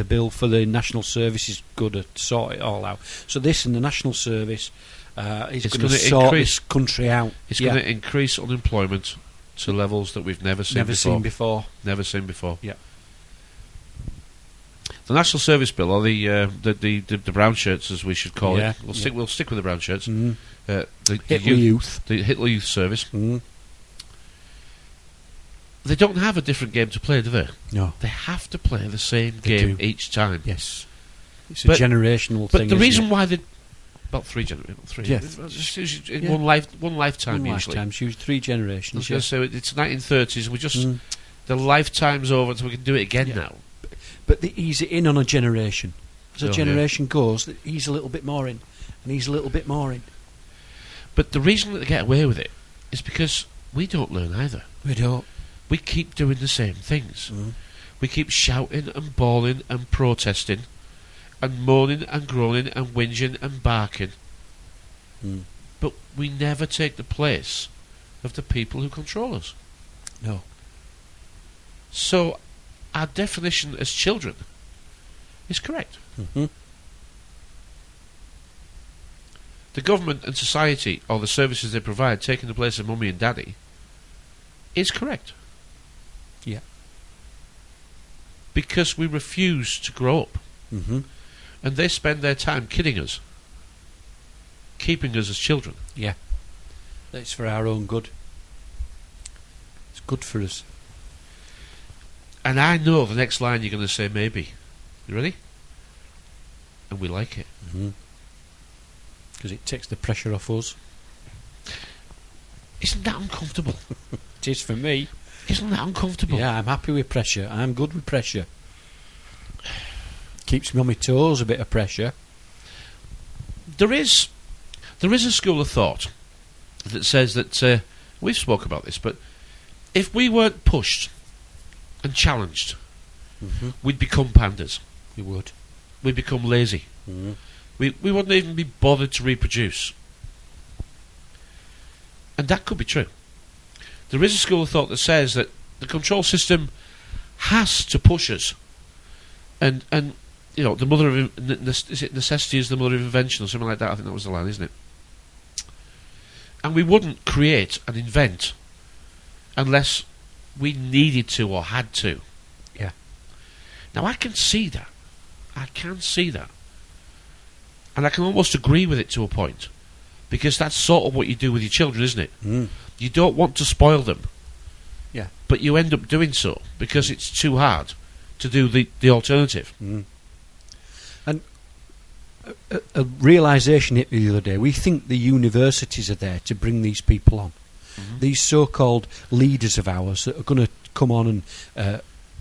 D: bill for the national service is good to sort it all out. So this and the national service is going to sort this country out.
C: It's going to increase unemployment to levels that we've never seen before. Never seen before.
D: Yeah.
C: The national service bill, or the brown shirts, as we should call it. We'll stick with the brown shirts. The
D: Hitler Youth.
C: The Hitler Youth Service. They don't have a different game to play, do they?
D: No.
C: They have to play the same game each time.
D: Yes. It's a generational thing.
C: But the reason why they... About three generations.
D: Yeah.
C: In one lifetime,
D: one
C: usually.
D: lifetime, usually 3 generations.
C: So it's 1930s. We just... The lifetime's over, so we can do it again now.
D: But they ease it in on a generation. As a generation goes, they ease a little bit more in, and ease a little bit more in.
C: But the reason that they get away with it is because we don't learn either.
D: We don't.
C: We keep doing the same things. We keep shouting and bawling and protesting and moaning and groaning and whinging and barking. But we never take the place of the people who control us.
D: No.
C: So our definition as children is correct. The government and society, or the services they provide, taking the place of mummy and daddy, is correct.
D: Yeah.
C: Because we refuse to grow up. And they spend their time kidding us, keeping us as children.
D: Yeah. It's for our own good. It's good for us.
C: And I know the next line you're going to say, maybe. You ready? And we like it.
D: Because it takes the pressure off us.
C: Isn't that uncomfortable?
D: It is for me.
C: Isn't that uncomfortable?
D: Yeah, I'm happy with pressure. I'm good with pressure. Keeps me on my toes, a bit of pressure.
C: There is a school of thought that says that, we've spoke about this, but if we weren't pushed and challenged, we'd become pandas.
D: We would.
C: We'd become lazy. We wouldn't even be bothered to reproduce. And that could be true. There is a school of thought that says that the control system has to push us. And you know, the mother of... Is it necessity is the mother of invention or something like that? I think that was the line, isn't it? And we wouldn't create and invent unless we needed to or had to.
D: Yeah.
C: Now, I can see that. I can see that. And I can almost agree with it to a point. because that's sort of what you do with your children, isn't it?
D: Mm.
C: You don't want to spoil them,
D: Yeah.
C: but you end up doing so because it's too hard to do the alternative.
D: Mm. And a realisation hit me the other day. We think the universities are there to bring these people on.
C: Mm-hmm.
D: These so-called leaders of ours that are going to come on and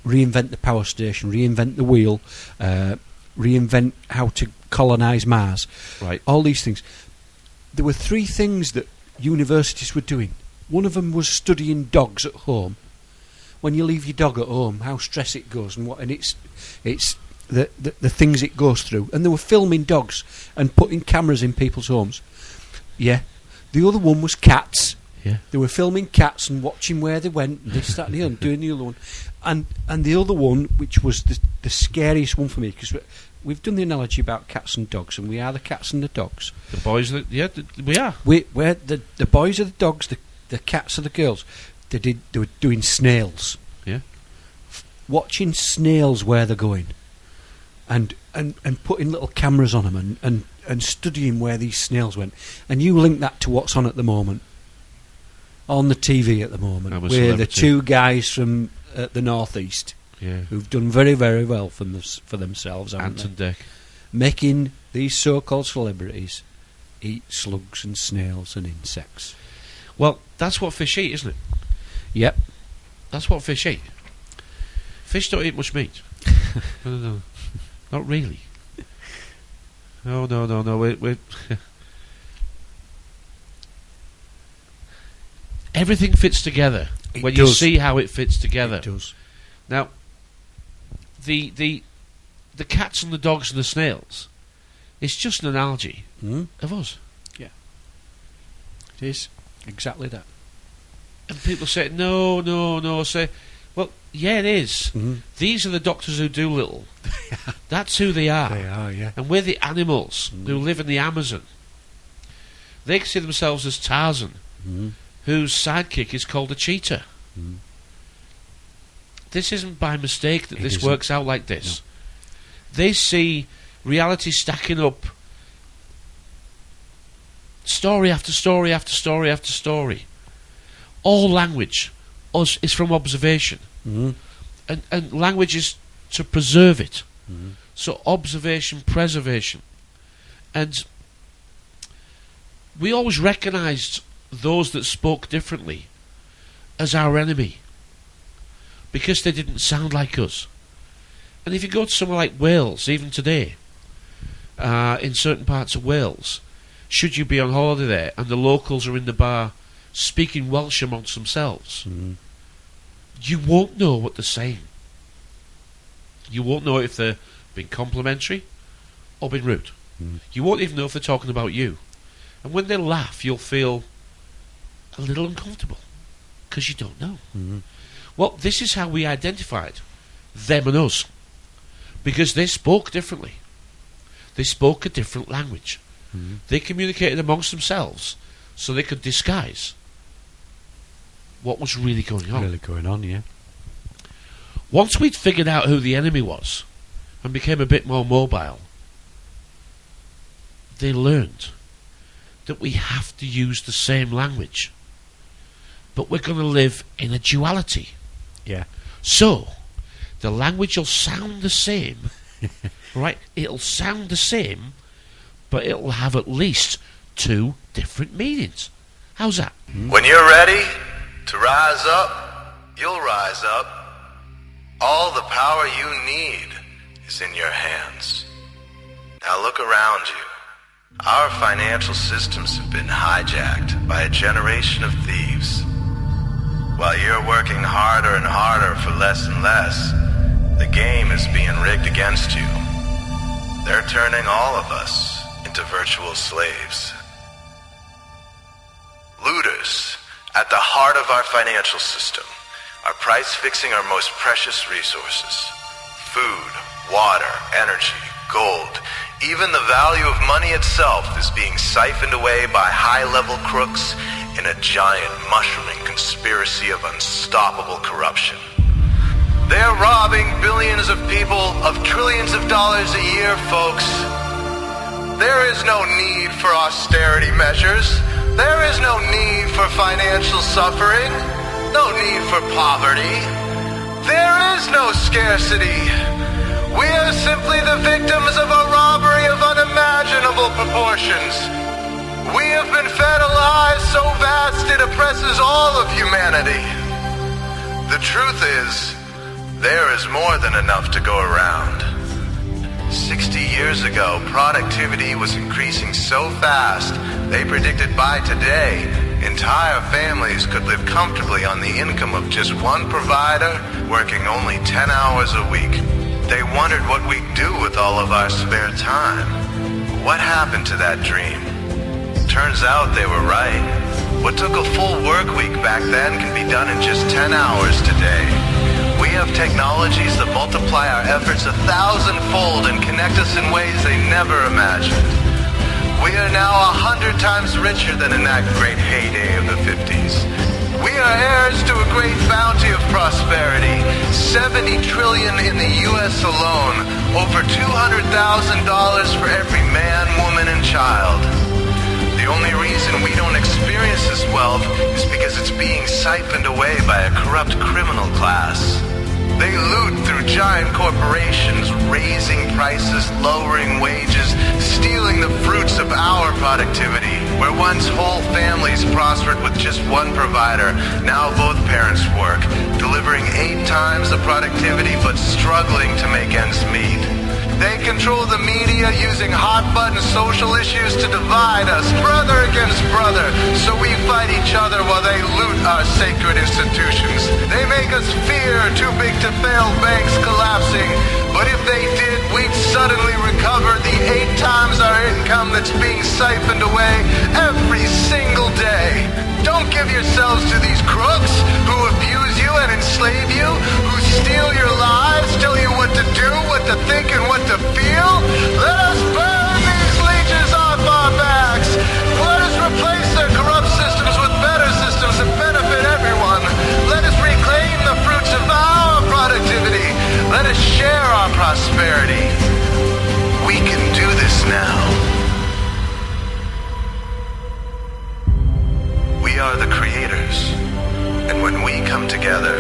D: reinvent the power station, reinvent the wheel, reinvent how to colonise Mars.
C: Right.
D: All these things. There were 3 things that universities were doing. One of them was studying dogs at home. When you leave your dog at home, how stress it goes and it's the things it goes through. And they were filming dogs and putting cameras in people's homes. Yeah. The other one was cats.
C: Yeah.
D: They were filming cats and watching where they went, and this, that, and the other, and doing the other one. And the other one, which was the scariest one for me, because we've done the analogy about cats and dogs, and we are the cats and the dogs.
C: The boys, we are.
D: We're the boys are the dogs, the cats are the girls. They were doing snails.
C: Yeah.
D: Watching snails where they're going, and putting little cameras on them, and studying where these snails went. And you link that to what's on at the moment. On the TV at the moment, where the 2 guys from the northeast, who've done very, very well for themselves,
C: Ant and Dec,
D: making these so-called celebrities eat slugs and snails and insects.
C: Well, that's what fish eat, isn't it?
D: Yep.
C: That's what fish eat. Fish don't eat much meat. No. Not really. No. We're everything fits together when you see how it fits together.
D: It does.
C: Now, the cats and the dogs and the snails, it's just an analogy of us.
D: Yeah. It is. Exactly that.
C: And people say, no, say, well, yeah, it is.
D: Mm-hmm.
C: These are the Doctors Who Dolittle. That's who they are.
D: They are, yeah.
C: And we're the animals who live in the Amazon. They see themselves as Tarzan, whose sidekick is called a cheetah. Mm. This isn't by mistake that this works out like this. No. They see reality stacking up, story after story after story after story. All language is from observation. And language is to preserve it. So observation, preservation. And we always recognised those that spoke differently as our enemy because they didn't sound like us. And if you go to somewhere like Wales, even today, in certain parts of Wales, should you be on holiday there and the locals are in the bar speaking Welsh amongst themselves, you won't know what they're saying. You won't know if they're being complimentary or being rude. You won't even know if they're talking about you. And when they laugh, you'll feel a little uncomfortable because you don't know. Well, this is how we identified them and us, because they spoke differently. They spoke a different language. They communicated amongst themselves so they could disguise what was really going on.
D: Really going on, yeah.
C: Once we'd figured out who the enemy was and became a bit more mobile, they learned that we have to use the same language, but we're going to live in a duality.
D: Yeah.
C: So, the language will sound the same, right? It'll sound the same, but it'll have at least 2 different meanings. How's that?
H: When you're ready to rise up, you'll rise up. All the power you need is in your hands. Now look around you. Our financial systems have been hijacked by a generation of thieves. While you're working harder and harder for less and less, the game is being rigged against you. They're turning all of us into virtual slaves. Looters, at the heart of our financial system, are price-fixing our most precious resources. Food, water, energy, gold. Even the value of money itself is being siphoned away by high-level crooks in a giant mushrooming conspiracy of unstoppable corruption. They're robbing billions of people of trillions of dollars a year, folks. There is no need for austerity measures. There is no need for financial suffering. No need for poverty. There is no scarcity. We are simply the victims of a robbery of unimaginable proportions. We have been fed a lie so vast it oppresses all of humanity. The truth is, there is more than enough to go around. 60 years ago, productivity was increasing so fast, they predicted by today, entire families could live comfortably on the income of just one provider, working only 10 hours a week. They wondered what we'd do with all of our spare time. What happened to that dream? Turns out they were right. What took a full work week back then can be done in just 10 hours today. We have technologies that multiply our efforts 1,000-fold and connect us in ways they never imagined. We are now 100 times richer than in that great heyday of the 50s. We are heirs to a great bounty of prosperity. 70 trillion in the U.S. alone. Over $200,000 for every man, woman, and child. The only reason we don't experience this wealth is because it's being siphoned away by a corrupt criminal class. They loot through giant corporations, raising prices, lowering wages, stealing the fruits of our productivity. Where once whole families prospered with just one provider, now both parents work, delivering 8 times the productivity but struggling to make ends meet. They control the media using hot-button social issues to divide us, brother against brother, so we fight each other while they loot our sacred institutions. They make us fear too big to fail banks collapsing, but if they did, we'd suddenly recover the 8 times our income that's being siphoned away every single day. Don't give yourselves to these crooks who abuse you and enslave you, who steal your lives, tell you what to do, what to think, and what to feel. Let us burn these leeches off our backs. Let us replace their corrupt systems with better systems that benefit everyone. Let us reclaim the fruits of our productivity. Let us share our prosperity. We can do this now. We are the creators, and when we come together,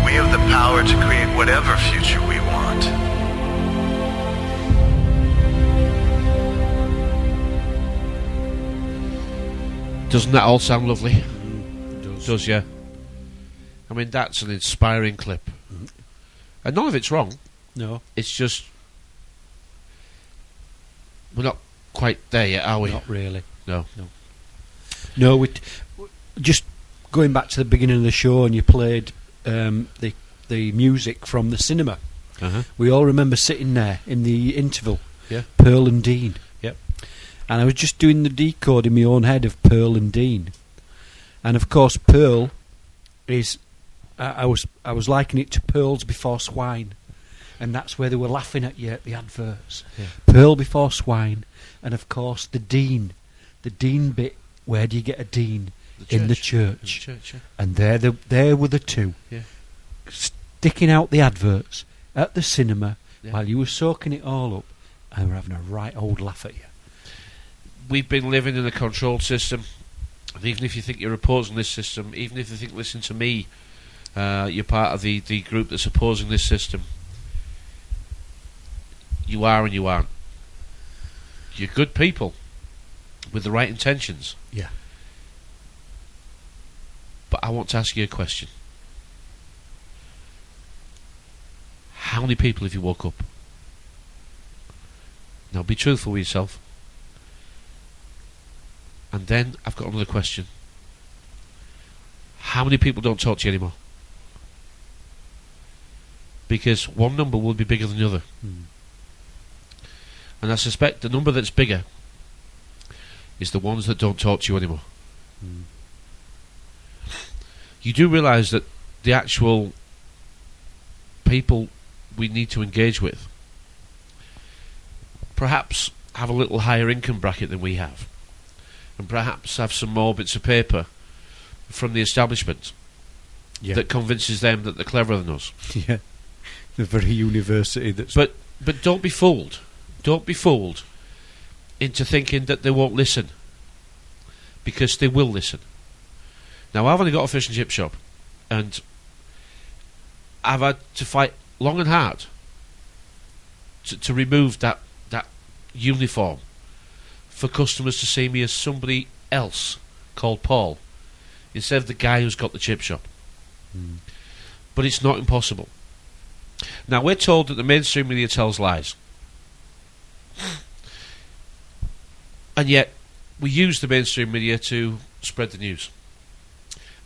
H: we have the power to create whatever future we want.
C: Doesn't that all sound lovely? Does, yeah. I mean, that's an inspiring clip. And none of it's wrong.
D: No.
C: It's just, we're not quite there yet, are we?
D: Not really.
C: No.
D: No, just going back to the beginning of the show, and you played the music from the cinema.
C: Uh-huh.
D: We all remember sitting there in the interval.
C: Yeah.
D: Pearl and Dean.
C: Yep.
D: And I was just doing the decode in my own head of Pearl and Dean, and of course Pearl is. I was likening it to pearls before swine, and that's where they were laughing at you at the adverts.
C: Yeah.
D: Pearl before swine, and of course the Dean bit. Where do you get a dean? In the church.
C: Yeah.
D: And there were the two, sticking out the adverts at the cinema while you were soaking it all up, and were having a right old laugh at you.
C: We've been living in a controlled system, and even if you think you're opposing this system, even if you think, listen to me, you're part of the group that's opposing this system, you are and you aren't. You're good people with the right intentions.
D: Yeah.
C: But I want to ask you a question. How many people have you woke up? Now be truthful with yourself. And then I've got another question. How many people don't talk to you anymore? Because one number will be bigger than the other. And I suspect the number that's bigger is the ones that don't talk to you anymore. You do realise that the actual people we need to engage with perhaps have a little higher income bracket than we have, and perhaps have some more bits of paper from the establishment that convinces them that they're cleverer than us.
D: Yeah, the very university that's...
C: But don't be fooled. Don't be fooled into thinking that they won't listen, because they will listen. Now, I've only got a fish and chip shop, and I've had to fight long and hard to remove that uniform for customers to see me as somebody else called Paul, instead of the guy who's got the chip shop. But it's not impossible. Now, we're told that the mainstream media tells lies, and yet we use the mainstream media to spread the news,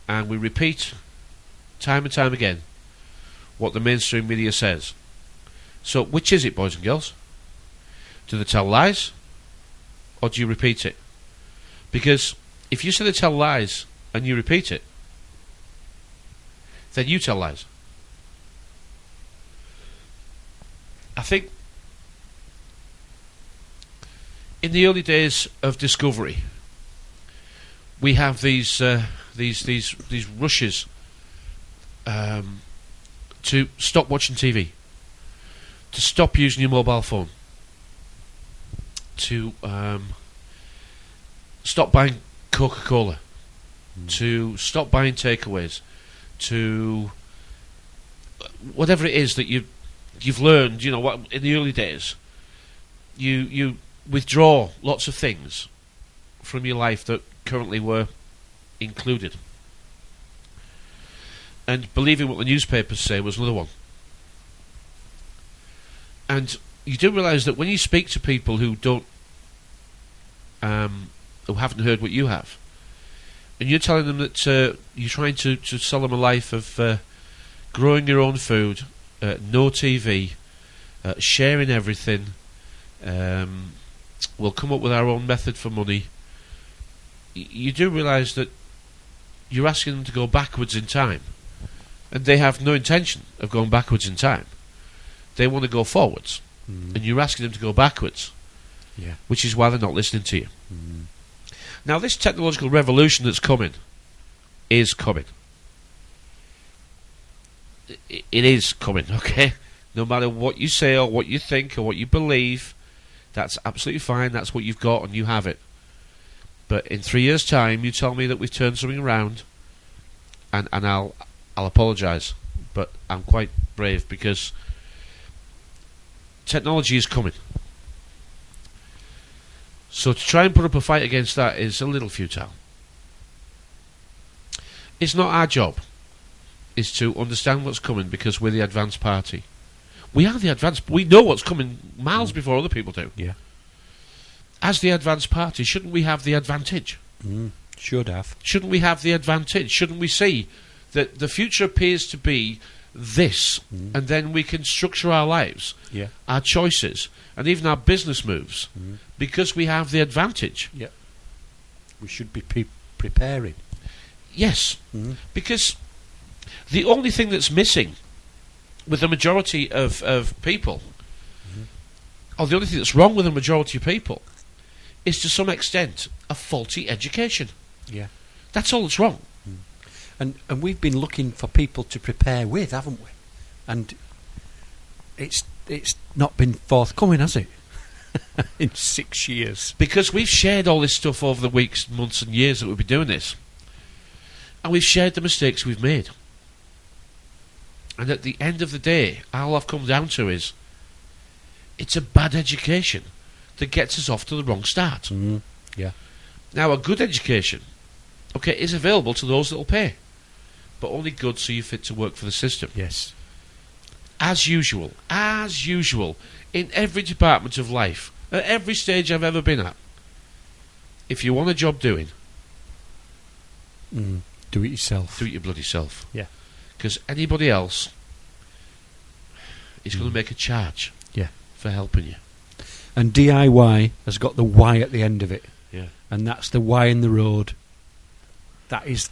C: and we repeat time and time again what the mainstream media says. So which is it, boys and girls? Do they tell lies, or do you repeat it? Because if you say they tell lies and you repeat it, then you tell lies. I think in the early days of discovery, we have these rushes to stop watching TV, to stop using your mobile phone, to stop buying Coca-Cola, to stop buying takeaways, to whatever it is that you've learned. You know what? In the early days, you withdraw lots of things from your life that currently were included. And believing what the newspapers say was another one. And you do realise that when you speak to people who don't, who haven't heard what you have, and you're telling them that you're trying to sell them a life of growing your own food, no TV, sharing everything, we'll come up with our own method for money, you do realise that you're asking them to go backwards in time, and they have no intention of going backwards in time. They want to go forwards, and you're asking them to go backwards, which is why they're not listening to you. Now, this technological revolution that's coming is coming. It is coming, okay? No matter what you say or what you think or what you believe, that's absolutely fine. That's what you've got and you have it. But in 3 years' time, you tell me that we've turned something around, and I'll apologise, but I'm quite brave, because technology is coming. So to try and put up a fight against that is a little futile. It's not our job. Is to understand what's coming, because we're the advanced party. We are the advanced. We know what's coming miles before other people do. Yeah. As the advanced party, shouldn't we have the advantage?
D: Should have.
C: Shouldn't we have the advantage? Shouldn't we see that the future appears to be this, and then we can structure our lives, our choices, and even our business moves, because we have the advantage?
D: Yeah. We should be preparing.
C: Yes, because the only thing that's missing with the majority of people, or the only thing that's wrong with the majority of people, is to some extent a faulty education.
D: Yeah.
C: That's all that's wrong.
D: And we've been looking for people to prepare with, haven't we? And it's not been forthcoming, has it? In 6 years.
C: Because we've shared all this stuff over the weeks, months and years that we've been doing this. And we've shared the mistakes we've made. And at the end of the day, all I've come down to is, it's a bad education that gets us off to the wrong start.
D: Yeah.
C: Now, a good education, okay, is available to those that will pay, but only good so you're fit to work for the system.
D: Yes.
C: As usual, in every department of life, at every stage I've ever been at, if you want a job doing,
D: do it yourself.
C: Do it your bloody self.
D: Yeah.
C: Because anybody else is going to make a charge for helping you.
D: And DIY has got the Y at the end of it.
C: Yeah.
D: And that's the Y in the road. That is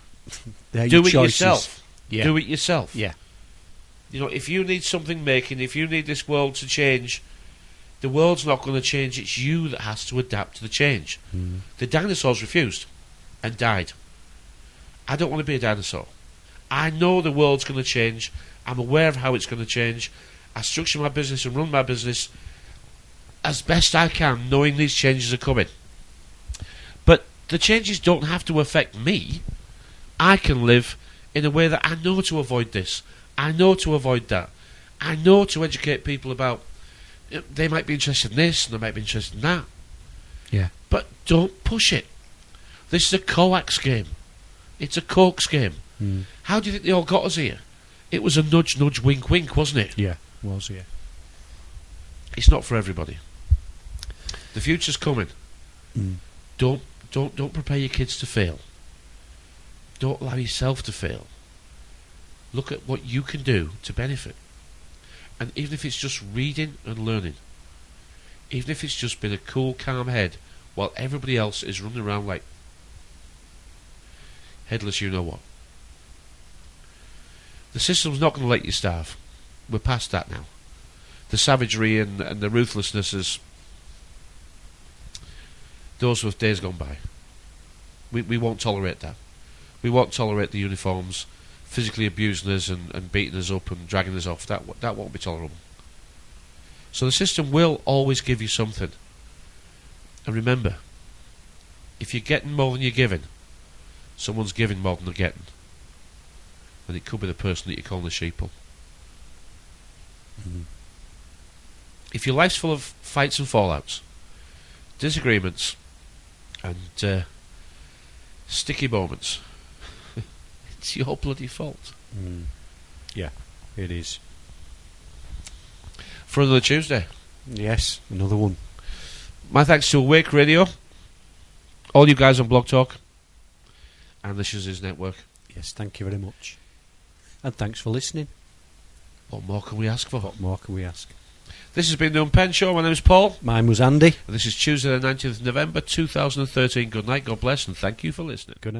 D: their
C: Do it
D: choices.
C: yourself.
D: Yeah.
C: Do it yourself.
D: Yeah.
C: You know, if you need something making, if you need this world to change, the world's not going to change. It's you that has to adapt to the change. The dinosaurs refused and died. I don't want to be a dinosaur. I know the world's going to change. I'm aware of how it's going to change. I structure my business and run my business as best I can, knowing these changes are coming. But the changes don't have to affect me. I can live in a way that I know to avoid this. I know to avoid that. I know to educate people about, they might be interested in this and they might be interested in that.
D: Yeah.
C: But don't push it. This is a coax game. It's a coax game. How do you think they all got us here? It was a nudge, nudge, wink, wink, wasn't it?
D: Yeah, was, yeah.
C: It's not for everybody. The future's coming. Don't prepare your kids to fail. Don't allow yourself to fail. Look at what you can do to benefit. And even if it's just reading and learning, even if it's just been a cool, calm head while everybody else is running around like headless you know what. The system's not going to let you starve. We're past that now. The savagery and the ruthlessness is those with days gone by. We won't tolerate that. We won't tolerate the uniforms physically abusing us and beating us up and dragging us off. That won't be tolerable. So the system will always give you something. And remember, if you're getting more than you're giving, someone's giving more than they're getting. And it could be the person that you're calling a sheeple. If your life's full of fights and fallouts, disagreements, and sticky moments, it's your bloody fault.
D: Yeah, it is.
C: For another Tuesday.
D: Yes, another one.
C: My thanks to Awake Radio, all you guys on Blog Talk, and the Shazziz Network.
D: Yes, thank you very much. And thanks for listening.
C: What more can we ask for?
D: What more can we ask?
C: This has been the Unpenned Show. My name is Paul.
D: Mine was Andy.
C: And this is Tuesday the 19th of November 2013. Good night, God bless, and thank you for listening.
D: Good night.